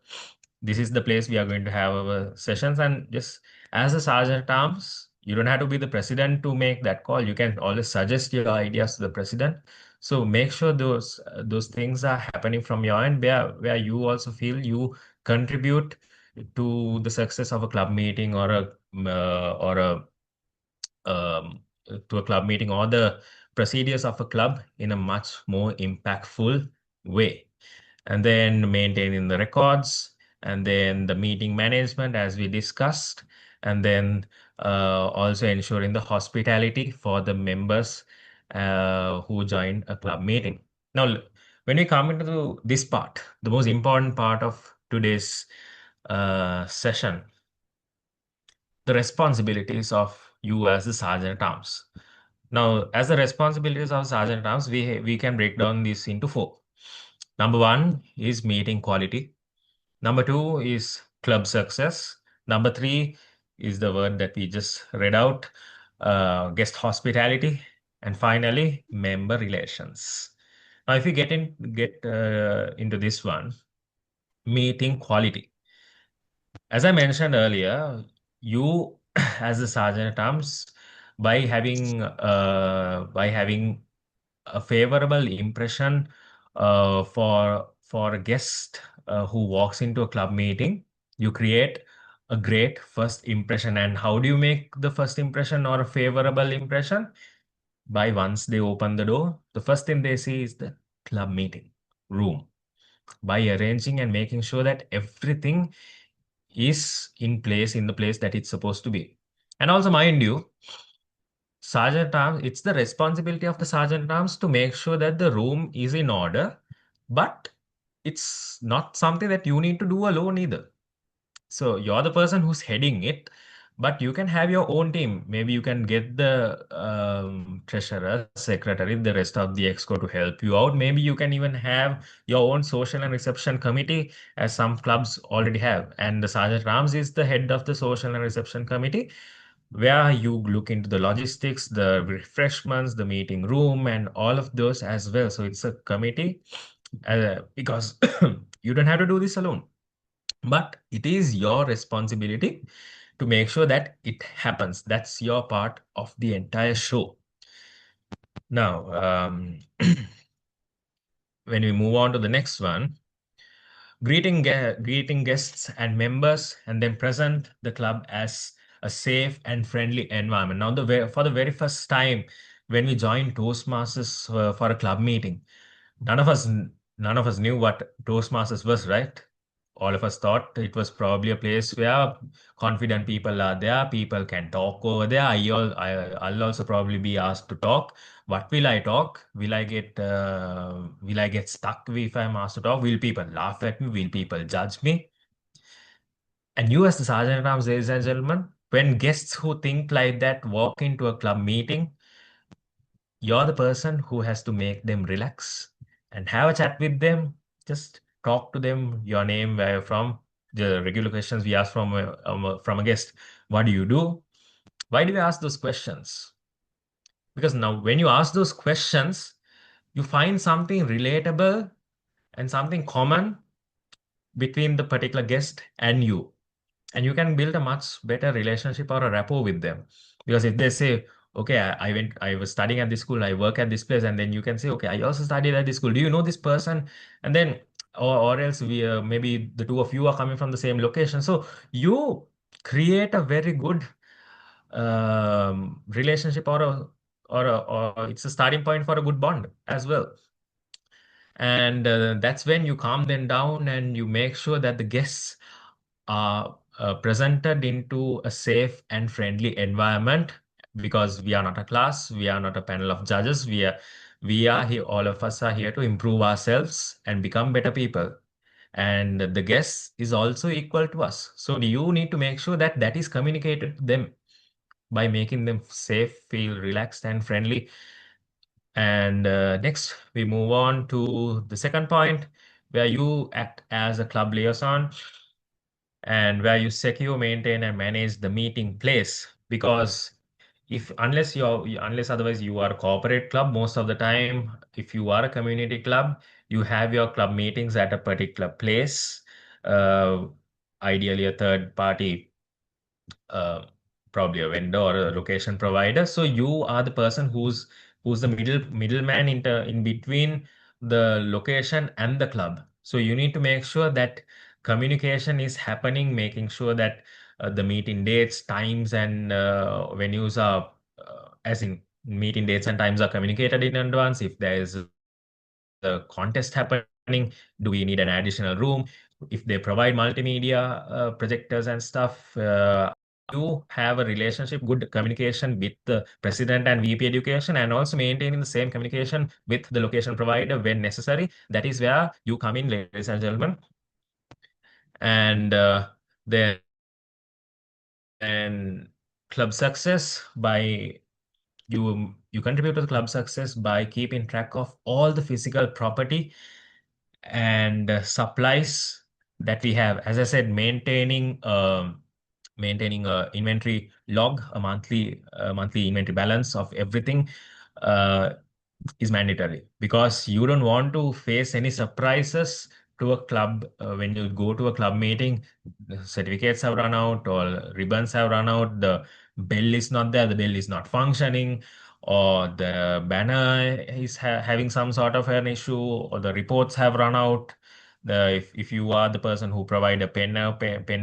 This is the place we are going to have our sessions, and just as a sergeant at arms, you don't have to be the president to make that call. You can always suggest your ideas to the president. So make sure those things are happening from your end, where you also feel you contribute to the success of a club meeting um, to a club meeting or the procedures of a club in a much more impactful way. And then maintaining the records, and then the meeting management, as we discussed, and then also ensuring the hospitality for the members who join a club meeting. Now, when we come into this part, the most important part of today's session, the responsibilities of you as the sergeant at arms. Now, as the responsibilities of sergeant at arms, we can break down this into four. Number one is meeting quality. Number two is club success. Number three is the word that we just read out, guest hospitality, and finally member relations. Now, if you get into this one, meeting quality. As I mentioned earlier, you as a sergeant at arms, by having a favorable impression for a guest who walks into a club meeting, you create a great first impression. And how do you make the first impression or a favorable impression? By once they open the door, the first thing they see is the club meeting room. By arranging and making sure that everything is in the place that it's supposed to be. And also, mind you, sergeant at arms, it's the responsibility of the sergeant at arms to make sure that the room is in order, but it's not something that you need to do alone either. So you're the person who's heading it, but you can have your own team. Maybe you can get the treasurer, secretary, the rest of the exco to help you out. Maybe you can even have your own social and reception committee, as some clubs already have. And the Sergeant Rams is the head of the social and reception committee, where you look into the logistics, the refreshments, the meeting room, and all of those as well. So it's a committee because you don't have to do this alone. But it is your responsibility to make sure that it happens. That's your part of the entire show. Now, when we move on to the next one, greeting guests and members, and then present the club as a safe and friendly environment. Now, for the very first time, when we joined Toastmasters for a club meeting, none of us none of us knew what Toastmasters was, right? All of us thought it was probably a place where confident people are there, people can talk over there. I'll also probably be asked to talk. What will I talk? Will I get stuck if I'm asked to talk? Will people laugh at me? Will people judge me? And you, as the Sergeant at Arms, ladies and gentlemen, when guests who think like that walk into a club meeting, you're the person who has to make them relax and have a chat with them. Just talk to them, your name, where you're from, the regular questions we ask from a guest. What do you do? Why do we ask those questions? Because now, when you ask those questions, you find something relatable and something common between the particular guest and you. And you can build a much better relationship or a rapport with them. Because if they say, okay, I was studying at this school, I work at this place, and then you can say, okay, I also studied at this school. Do you know this person? And then, or else maybe the two of you are coming from the same location. So you create a very good relationship, or it's a starting point for a good bond as well. And that's when you calm them down and you make sure that the guests are presented into a safe and friendly environment, because we are not a class, we are not a panel of judges. We are here, all of us are here to improve ourselves and become better people. And the guest is also equal to us. So you need to make sure that that is communicated to them by making them safe, feel relaxed and friendly. And next, we move on to the second point, where you act as a club liaison and where you secure, maintain, and manage the meeting place. Because unless otherwise you are a corporate club, most of the time, if you are a community club, you have your club meetings at a particular place, uh, ideally a third party, uh, probably a vendor or a location provider. So you are the person who's the middleman in between the location and the club. So you need to make sure that communication is happening, making sure that the meeting dates, times, and venues are, as in meeting dates and times are communicated in advance. If there is a contest happening, do we need an additional room? If they provide multimedia projectors and stuff, you have a relationship, good communication with the president and VP education, and also maintaining the same communication with the location provider when necessary. That is where you come in, ladies and gentlemen. And then club success by you contribute to the club success by keeping track of all the physical property and supplies that we have. As I said, maintaining a inventory log, a monthly inventory balance of everything uh, is mandatory, because you don't want to face any surprises to a club when you go to a club meeting. The certificates have run out, or ribbons have run out, the bell is not there, the bell is not functioning, or the banner is having some sort of an issue, or the reports have run out. If you are the person who provide a pen,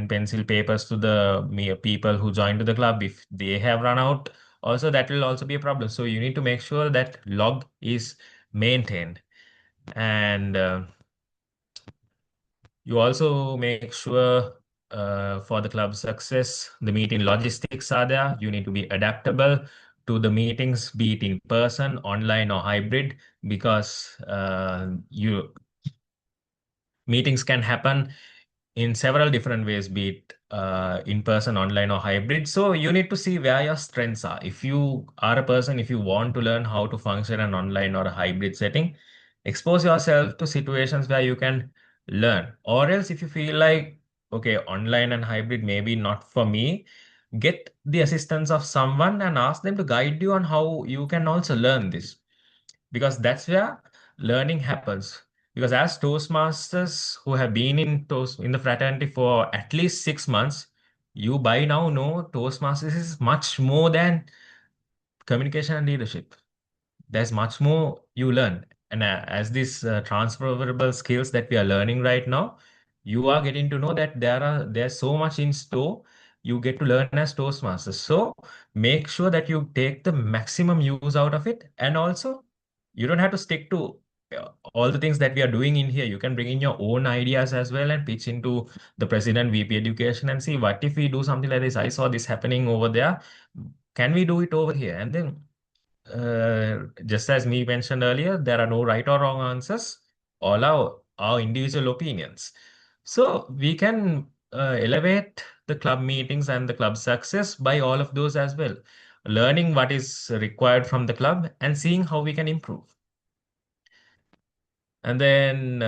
pencil, papers to the people who join to the club, if they have run out, also that will also be a problem. So you need to make sure that log is maintained. And you also make sure for the club success, the meeting logistics are there. You need to be adaptable to the meetings, be it in person, online, or hybrid, because Meetings can happen in several different ways, be it in person, online, or hybrid. So you need to see where your strengths are. If you are a person, if you want to learn how to function an online or a hybrid setting, expose yourself to situations where you can learn. Or else, if you feel like, okay, online and hybrid maybe not for me, get the assistance of someone and ask them to guide you on how you can also learn this, because that's where learning happens. Because as Toastmasters who have been in the fraternity for at least 6 months, you by now know Toastmasters is much more than communication and leadership. There's much more you learn. And as these transferable skills that we are learning right now, you are getting to know that there's so much in store you get to learn as Toastmasters. So make sure that you take the maximum use out of it. And also, you don't have to stick to all the things that we are doing in here. You can bring in your own ideas as well and pitch into the president, VP education, and see what if we do something like this. I saw this happening over there. Can we do it over here? And then just as me mentioned earlier, there are no right or wrong answers. All our individual opinions. So we can elevate the club meetings and the club success by all of those as well. Learning what is required from the club and seeing how we can improve. And then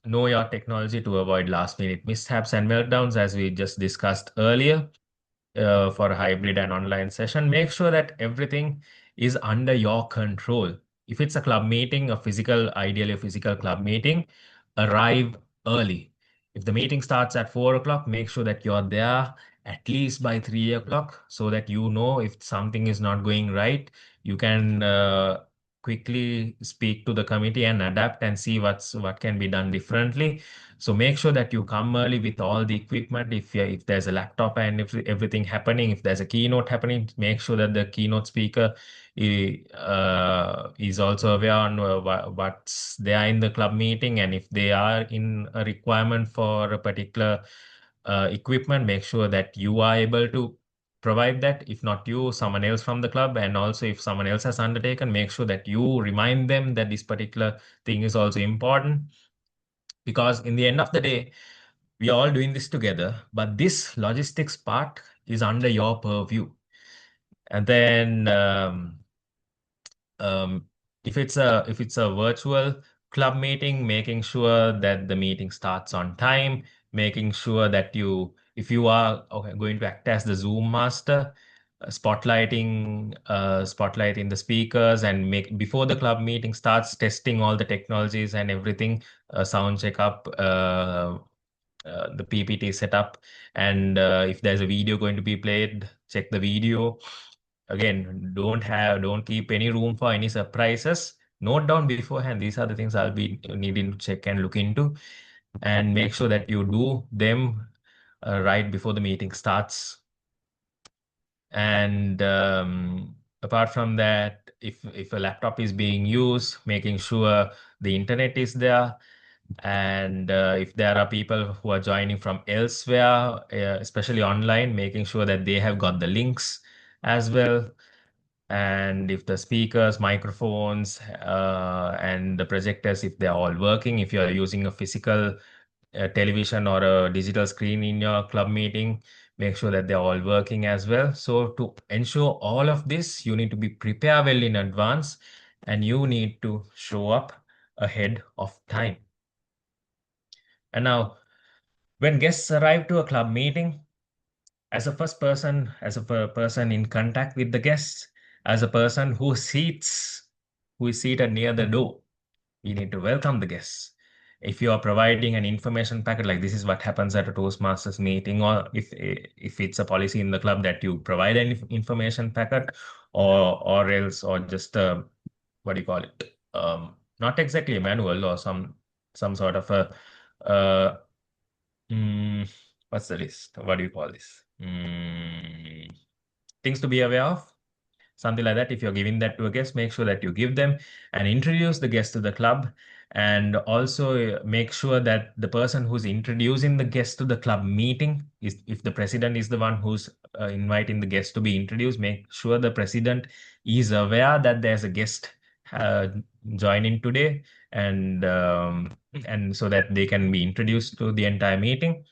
know your technology to avoid last minute mishaps and meltdowns, as we just discussed earlier. For a hybrid and online session, make sure that everything is under your control. If it's a club meeting, ideally a physical club meeting, arrive early. If the meeting starts at 4 o'clock, make sure that you're there at least by 3 o'clock so that you know if something is not going right, you can quickly speak to the committee and adapt and see what can be done differently. So make sure that you come early with all the equipment. If there's a laptop and if everything happening, if there's a keynote happening, make sure that the keynote speaker is also aware on what's there in the club meeting, and if they are in a requirement for a particular equipment, make sure that you are able to provide that. If not you, someone else from the club. And also if someone else has undertaken, make sure that you remind them that this particular thing is also important, because in the end of the day, we are all doing this together, but this logistics part is under your purview. And then um, if it's a virtual club meeting, making sure that the meeting starts on time, making sure that if you are going to act as the Zoom master, spotlighting the speakers, and make before the club meeting starts, testing all the technologies and everything, sound check up, the PPT setup, and if there's a video going to be played, check the video. Again, don't keep any room for any surprises. Note down beforehand. These are the things I'll be needing to check and look into, and make sure that you do them right before the meeting starts. And apart from that, if a laptop is being used, making sure the internet is there. And if there are people who are joining from elsewhere, especially online, making sure that they have got the links as well. And if the speakers, microphones, and the projectors, if they're all working, if you're using a physical television or a digital screen in your club meeting, make sure that they're all working as well. So to ensure all of this, you need to be prepared well in advance, and you need to show up ahead of time. And now, when guests arrive to a club meeting, as a person in contact with the guests, as a person who is seated near the door, we need to welcome the guests. If you are providing an information packet, like this is what happens at a Toastmasters meeting, or if it's a policy in the club that you provide an information packet, or else, or just what do you call it? Not exactly a manual, or some sort of a uh, what's the list? What do you call this? Things to be aware of, something like that. If you're giving that to a guest, make sure that you give them and introduce the guest to the club. And also make sure that the person who's introducing the guest to the club meeting is, if the president is the one who's inviting the guest to be introduced, make sure the president is aware that there's a guest join in today, and so that they can be introduced to the entire meeting.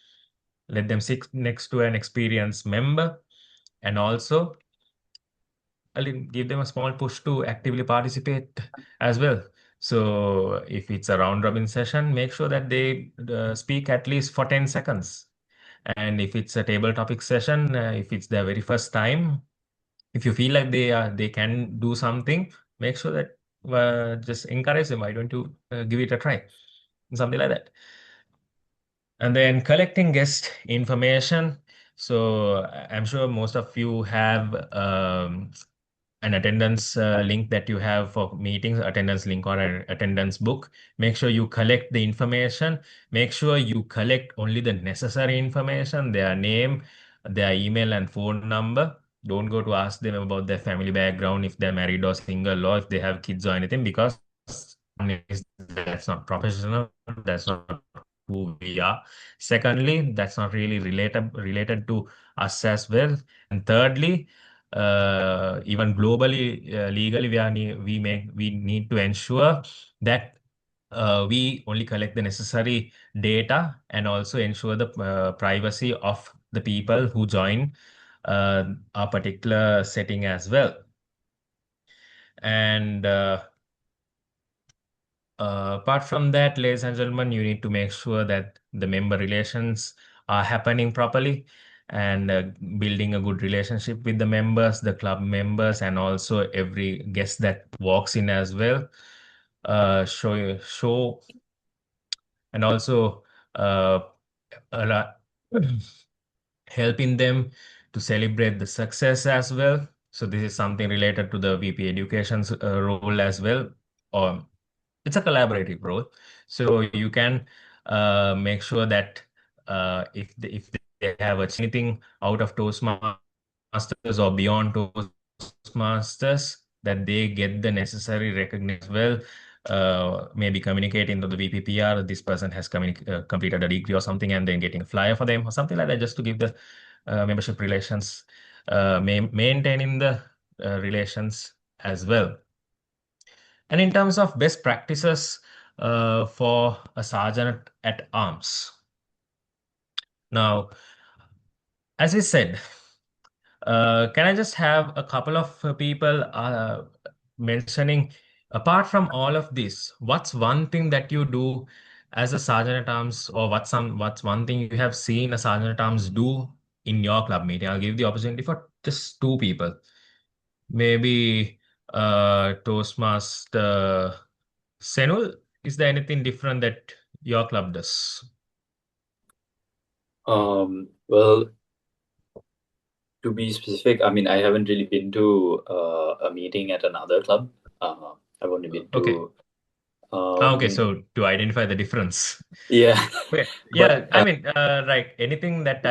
Let them sit next to an experienced member, and also I'll give them a small push to actively participate as well. So if it's a round robin session, make sure that they speak at least for 10 seconds. And if it's a table topic session, if it's their very first time, if you feel like they can do something, make sure that just encourage them. Why don't you give it a try? Something like that. And then collecting guest information. So I'm sure most of you have an attendance link that you have for meetings, attendance link or an attendance book. Make sure you collect the information. Make sure you collect only the necessary information, their name, their email and phone number. Don't go to ask them about their family background, if they're married or single, or if they have kids or anything, because that's not professional. That's not who we are. Secondly, that's not really related to us as well. And thirdly, even globally, legally, we need to ensure that we only collect the necessary data and also ensure the privacy of the people who join a particular setting as well. And apart from that, ladies and gentlemen, you need to make sure that the member relations are happening properly, and building a good relationship with the members, the club members, and also every guest that walks in as well. Show and also uh, allow- helping them to celebrate the success as well. So this is something related to the VP Education's role as well. Or it's a collaborative role. So you can make sure that if they have achieved anything out of Toastmasters or beyond Toastmasters, that they get the necessary recognition as well. Maybe communicating to the VPPR, this person has completed a degree or something, and then getting a flyer for them or something like that, just to give the membership relations, maintaining the relations as well. And in terms of best practices for a sergeant at arms. Now, as I said, can I just have a couple of people mentioning, apart from all of this, what's one thing that you do as a sergeant at arms, or what's one thing you have seen a sergeant at arms do in your club meeting? I'll give the opportunity for just two people. Maybe Toastmaster Senul, is there anything different that your club does? Well, to be specific, I mean, I haven't really been to a meeting at another club. I've only been Okay. to Okay, so to identify the difference. yeah, Okay. but Yeah, I mean, right. Anything that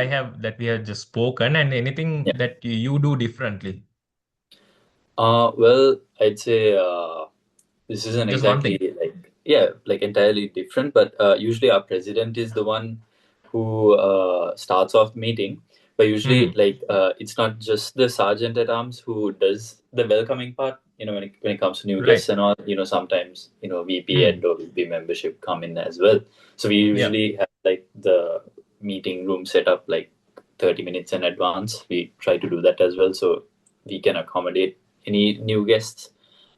we have just spoken, and anything yeah. that you do differently. Well, I'd say this isn't Just one exactly thing. like entirely different, but usually our president is the one who starts off the meeting. But usually, it's not just the sergeant at arms who does the welcoming part. When it comes to new Right. guests and all, sometimes VP and or VP membership come in as well. So we usually have like the meeting room set up like 30 minutes in advance. We try to do that as well, so we can accommodate any new guests,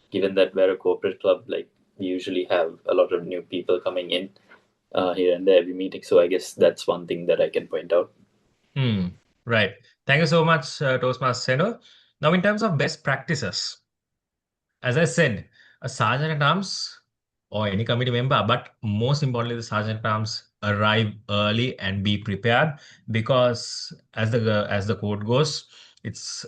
given that we're a corporate club. Like, we usually have a lot of new people coming in here and there every meeting. So I guess that's one thing that I can point out. Right. Thank you so much, Toastmaster Senul. Now, in terms of best practices, as I said, a sergeant at arms or any committee member, but most importantly, the sergeant at arms, arrive early and be prepared, because as the quote goes, it's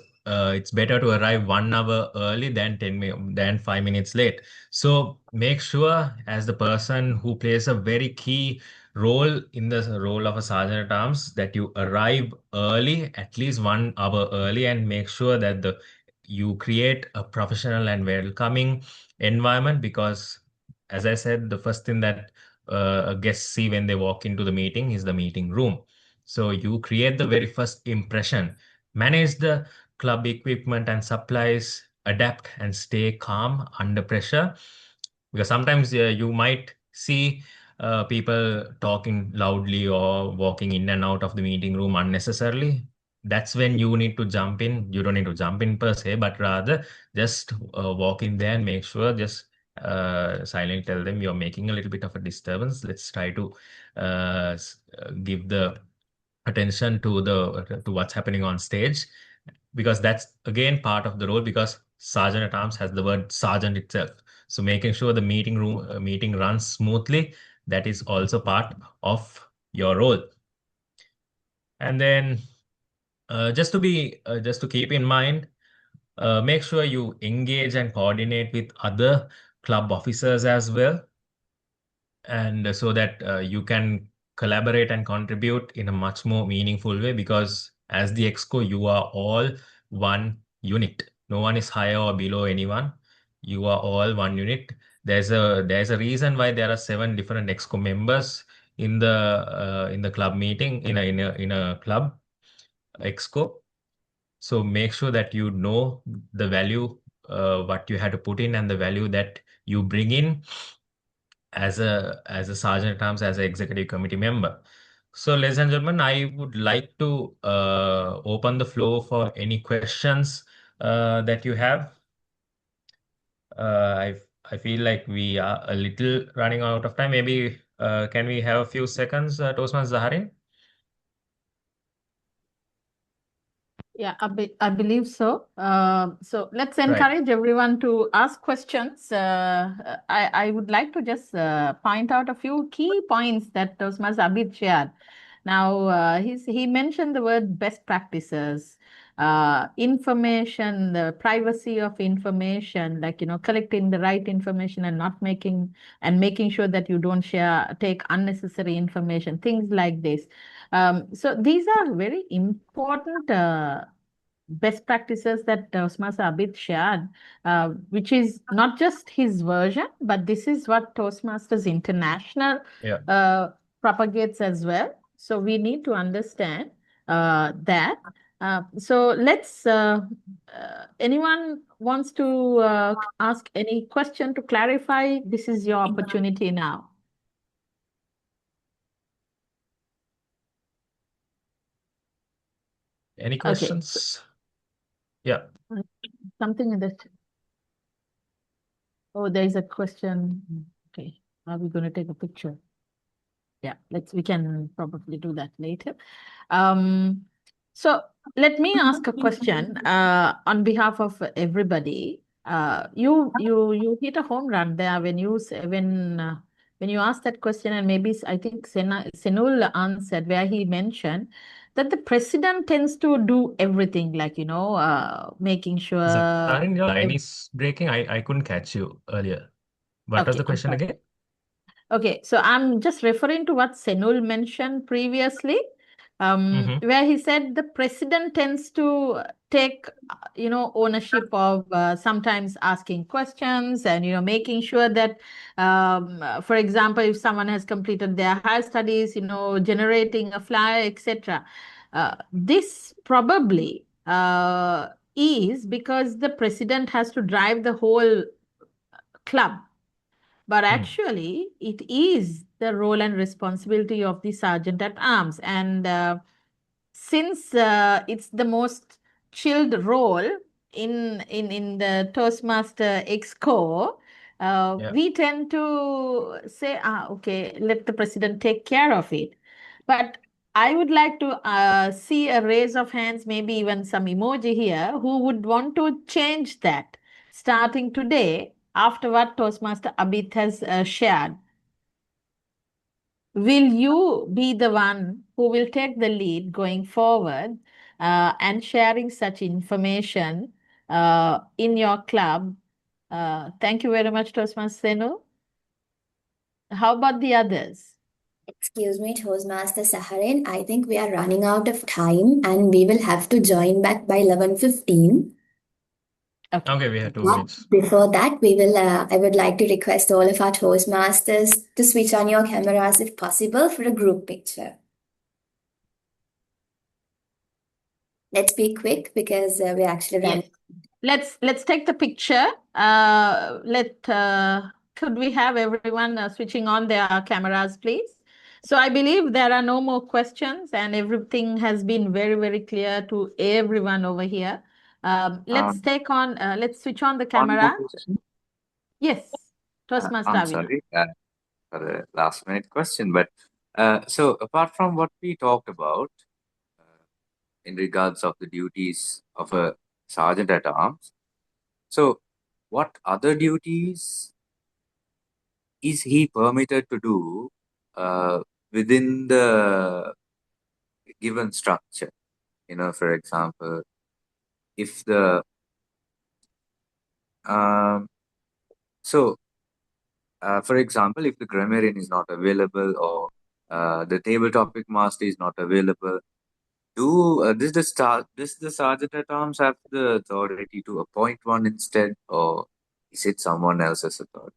better to arrive 1 hour early than 5 minutes late. So make sure, as the person who plays a very key role in the role of a sergeant at arms, that you arrive early, at least 1 hour early, and make sure that you create a professional and welcoming environment, because as I said, the first thing that guests see when they walk into the meeting is the meeting room. So you create the very first impression, manage the club equipment and supplies, adapt and stay calm under pressure, because sometimes you might see people talking loudly or walking in and out of the meeting room unnecessarily. That's when you need to jump in. You don't need to jump in per se, but rather just walk in there and make sure, just silently tell them you're making a little bit of a disturbance. Let's try to give the attention to what's happening on stage, because that's again part of the role, because sergeant at arms has the word sergeant itself. So making sure the meeting runs smoothly, that is also part of your role. And then just to keep in mind, make sure you engage and coordinate with other club officers as well, and so that you can collaborate and contribute in a much more meaningful way, because as the exco you are all one unit. No one is higher or below anyone. You are all one unit. There's a reason why there are 7 different exco members in the club meeting, in a club exco. So make sure that you know the value what you had to put in, and the value that you bring in as a sergeant at arms, as an executive committee member. So, ladies and gentlemen, I would like to open the floor for any questions that you have. I feel like we are a little running out of time. Maybe can we have a few seconds, Toastmaster Zaharin? Yeah, I believe so. So let's Right. encourage everyone to ask questions. I would like to just point out a few key points that Toastmaster Abid shared. Now, he mentioned the word best practices, information, the privacy of information, like, collecting the right information and making sure that you don't take unnecessary information, things like this. So these are very important best practices that Toastmaster Abid shared, which is not just his version, but this is what Toastmasters International propagates as well. So we need to understand that. So let's, anyone wants to ask any question to clarify, this is your opportunity now. Any questions? Yeah. Something in the... Oh, there's a question. Okay. Are we going to take a picture? Yeah, we can probably do that later. So let me ask a question on behalf of everybody. You hit a home run there when you asked that question, and maybe I think Senul answered, where he mentioned that the president tends to do everything, like, making sure. Zaharin, your line is breaking. I couldn't catch you earlier. What was the question again? Okay, so I'm just referring to what Senul mentioned previously, where he said the president tends to take, ownership of sometimes asking questions and, making sure that, for example, if someone has completed their higher studies, generating a flyer, etc. This probably is because the president has to drive the whole club. But actually, it is the role and responsibility of the sergeant at arms. And since it's the most chilled role in the Toastmaster Exco, we tend to say, okay, let the president take care of it. But I would like to see a raise of hands, maybe even some emoji here, who would want to change that starting today after what Toastmaster Abid has shared. Will you be the one who will take the lead going forward and sharing such information in your club? Thank you very much, Toastmaster Senu. How about the others? Excuse me, Toastmaster Saharin. I think we are running out of time and we will have to join back by 11:15. Okay, we have 2 minutes. Before that, I would like to request all of our Toastmasters to switch on your cameras if possible for a group picture. Let's be quick because we're actually running. let's take the picture. Could we have everyone switching on their cameras, please? So I believe there are no more questions, and everything has been very, very clear to everyone over here. Let's switch on the One more camera. question. Yes, Toastmaster I'm Avinash. sorry for the last minute question, but so apart from what we talked about in regards of the duties of a sergeant at arms, so what other duties is he permitted to do within the given structure? For example, if the so for example, if the grammarian is not available or the table topic master is not available, does the sergeant at arms have the authority to appoint one instead, or is it someone else's authority?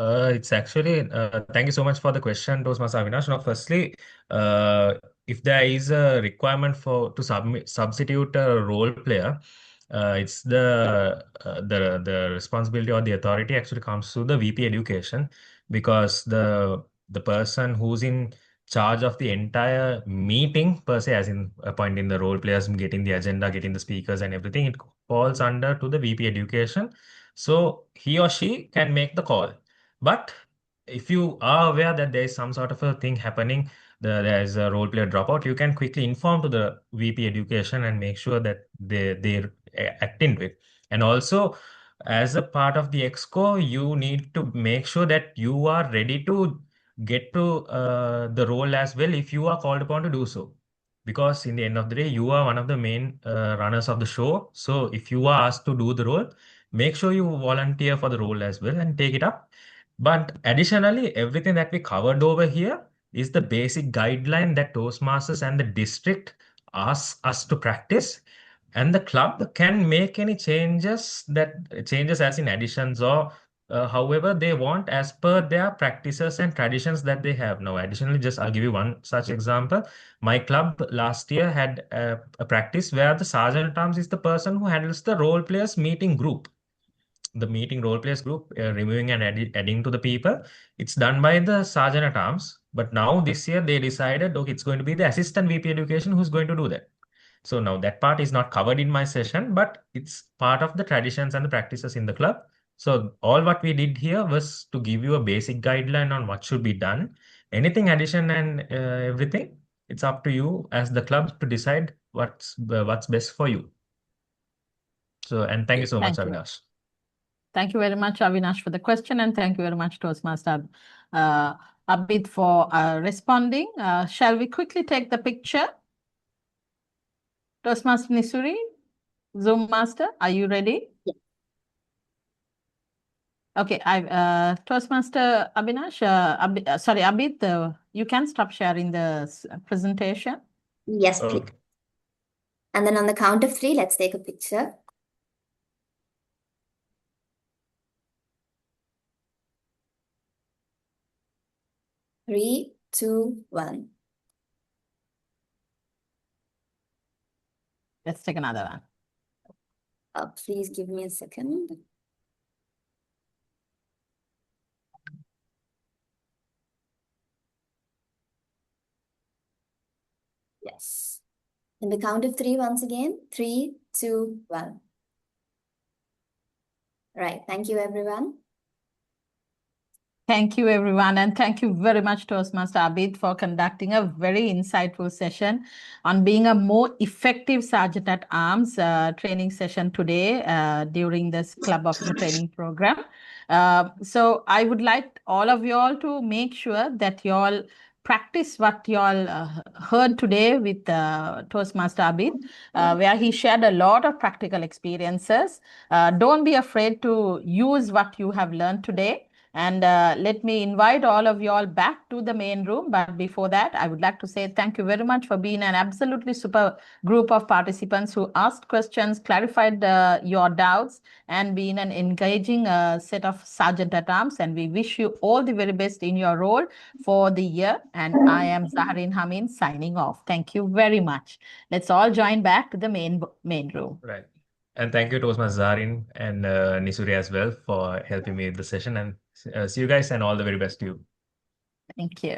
It's actually, thank you so much for the question, Toastmaster Avinash. Now, firstly, uh, if there is a requirement to substitute a role player, it's the responsibility or the authority actually comes to the VP Education, because the person who's in charge of the entire meeting per se, as in appointing the role players, getting the agenda, getting the speakers and everything, it falls under to the VP Education. So he or she can make the call. But if you are aware that there is some sort of a thing happening, there is a role player dropout, you can quickly inform to the VP Education and make sure that they act into it. And also, as a part of the exco, you need to make sure that you are ready to get to the role as well if you are called upon to do so. Because in the end of the day, you are one of the main runners of the show. So if you are asked to do the role, make sure you volunteer for the role as well and take it up. But additionally, everything that we covered over here is the basic guideline that Toastmasters and the district ask us to practice. And the club can make any changes as in additions or however they want as per their practices and traditions that they have. Now, additionally, just I'll give you one such example. My club last year had a practice where the sergeant at arms is the person who handles the role players meeting group, the meeting role players group, removing and adding to the people. It's done by the sergeant at arms. But now this year they decided, okay, it's going to be the assistant VP education who's going to do that. So now that part is not covered in my session, but it's part of the traditions and the practices in the club. So all what we did here was to give you a basic guideline on what should be done. Anything addition and everything, it's up to you as the club to decide what's best for you. So, and thank you so much, Avinash. Thank you very much, Avinash, for the question, and thank you very much, Toastmaster Abid, for responding. Shall we quickly take the picture? Toastmaster Nisuri, Zoom Master, are you ready? Yeah. Okay, Toastmaster Avinash, sorry, Abid, you can stop sharing the presentation. Yes, please. Okay. And then on the count of 3, let's take a picture. 3, 2, 1. Let's take another one. Please give me a second. Yes. In the count of 3 once again. 3, 2, 1. Right. Thank you, everyone. Thank you, everyone, and thank you very much, Toastmaster Abid, for conducting a very insightful session on being a more effective Sergeant at Arms training session today during this Club of the Training program. So I would like all of you all to make sure that you all practice what you all heard today with Toastmaster Abid, where he shared a lot of practical experiences. Don't be afraid to use what you have learned today. And let me invite all of you all back to the main room. But before that, I would like to say thank you very much for being an absolutely super group of participants who asked questions, clarified your doubts, and being an engaging set of Sergeant at Arms. And we wish you all the very best in your role for the year. And I am Zaharin Hamin signing off. Thank you very much. Let's all join back to the main room. Right. And thank you, Toastmaster Zarin and Nisuri as well for helping me with the session. And see you guys and all the very best to you. Thank you.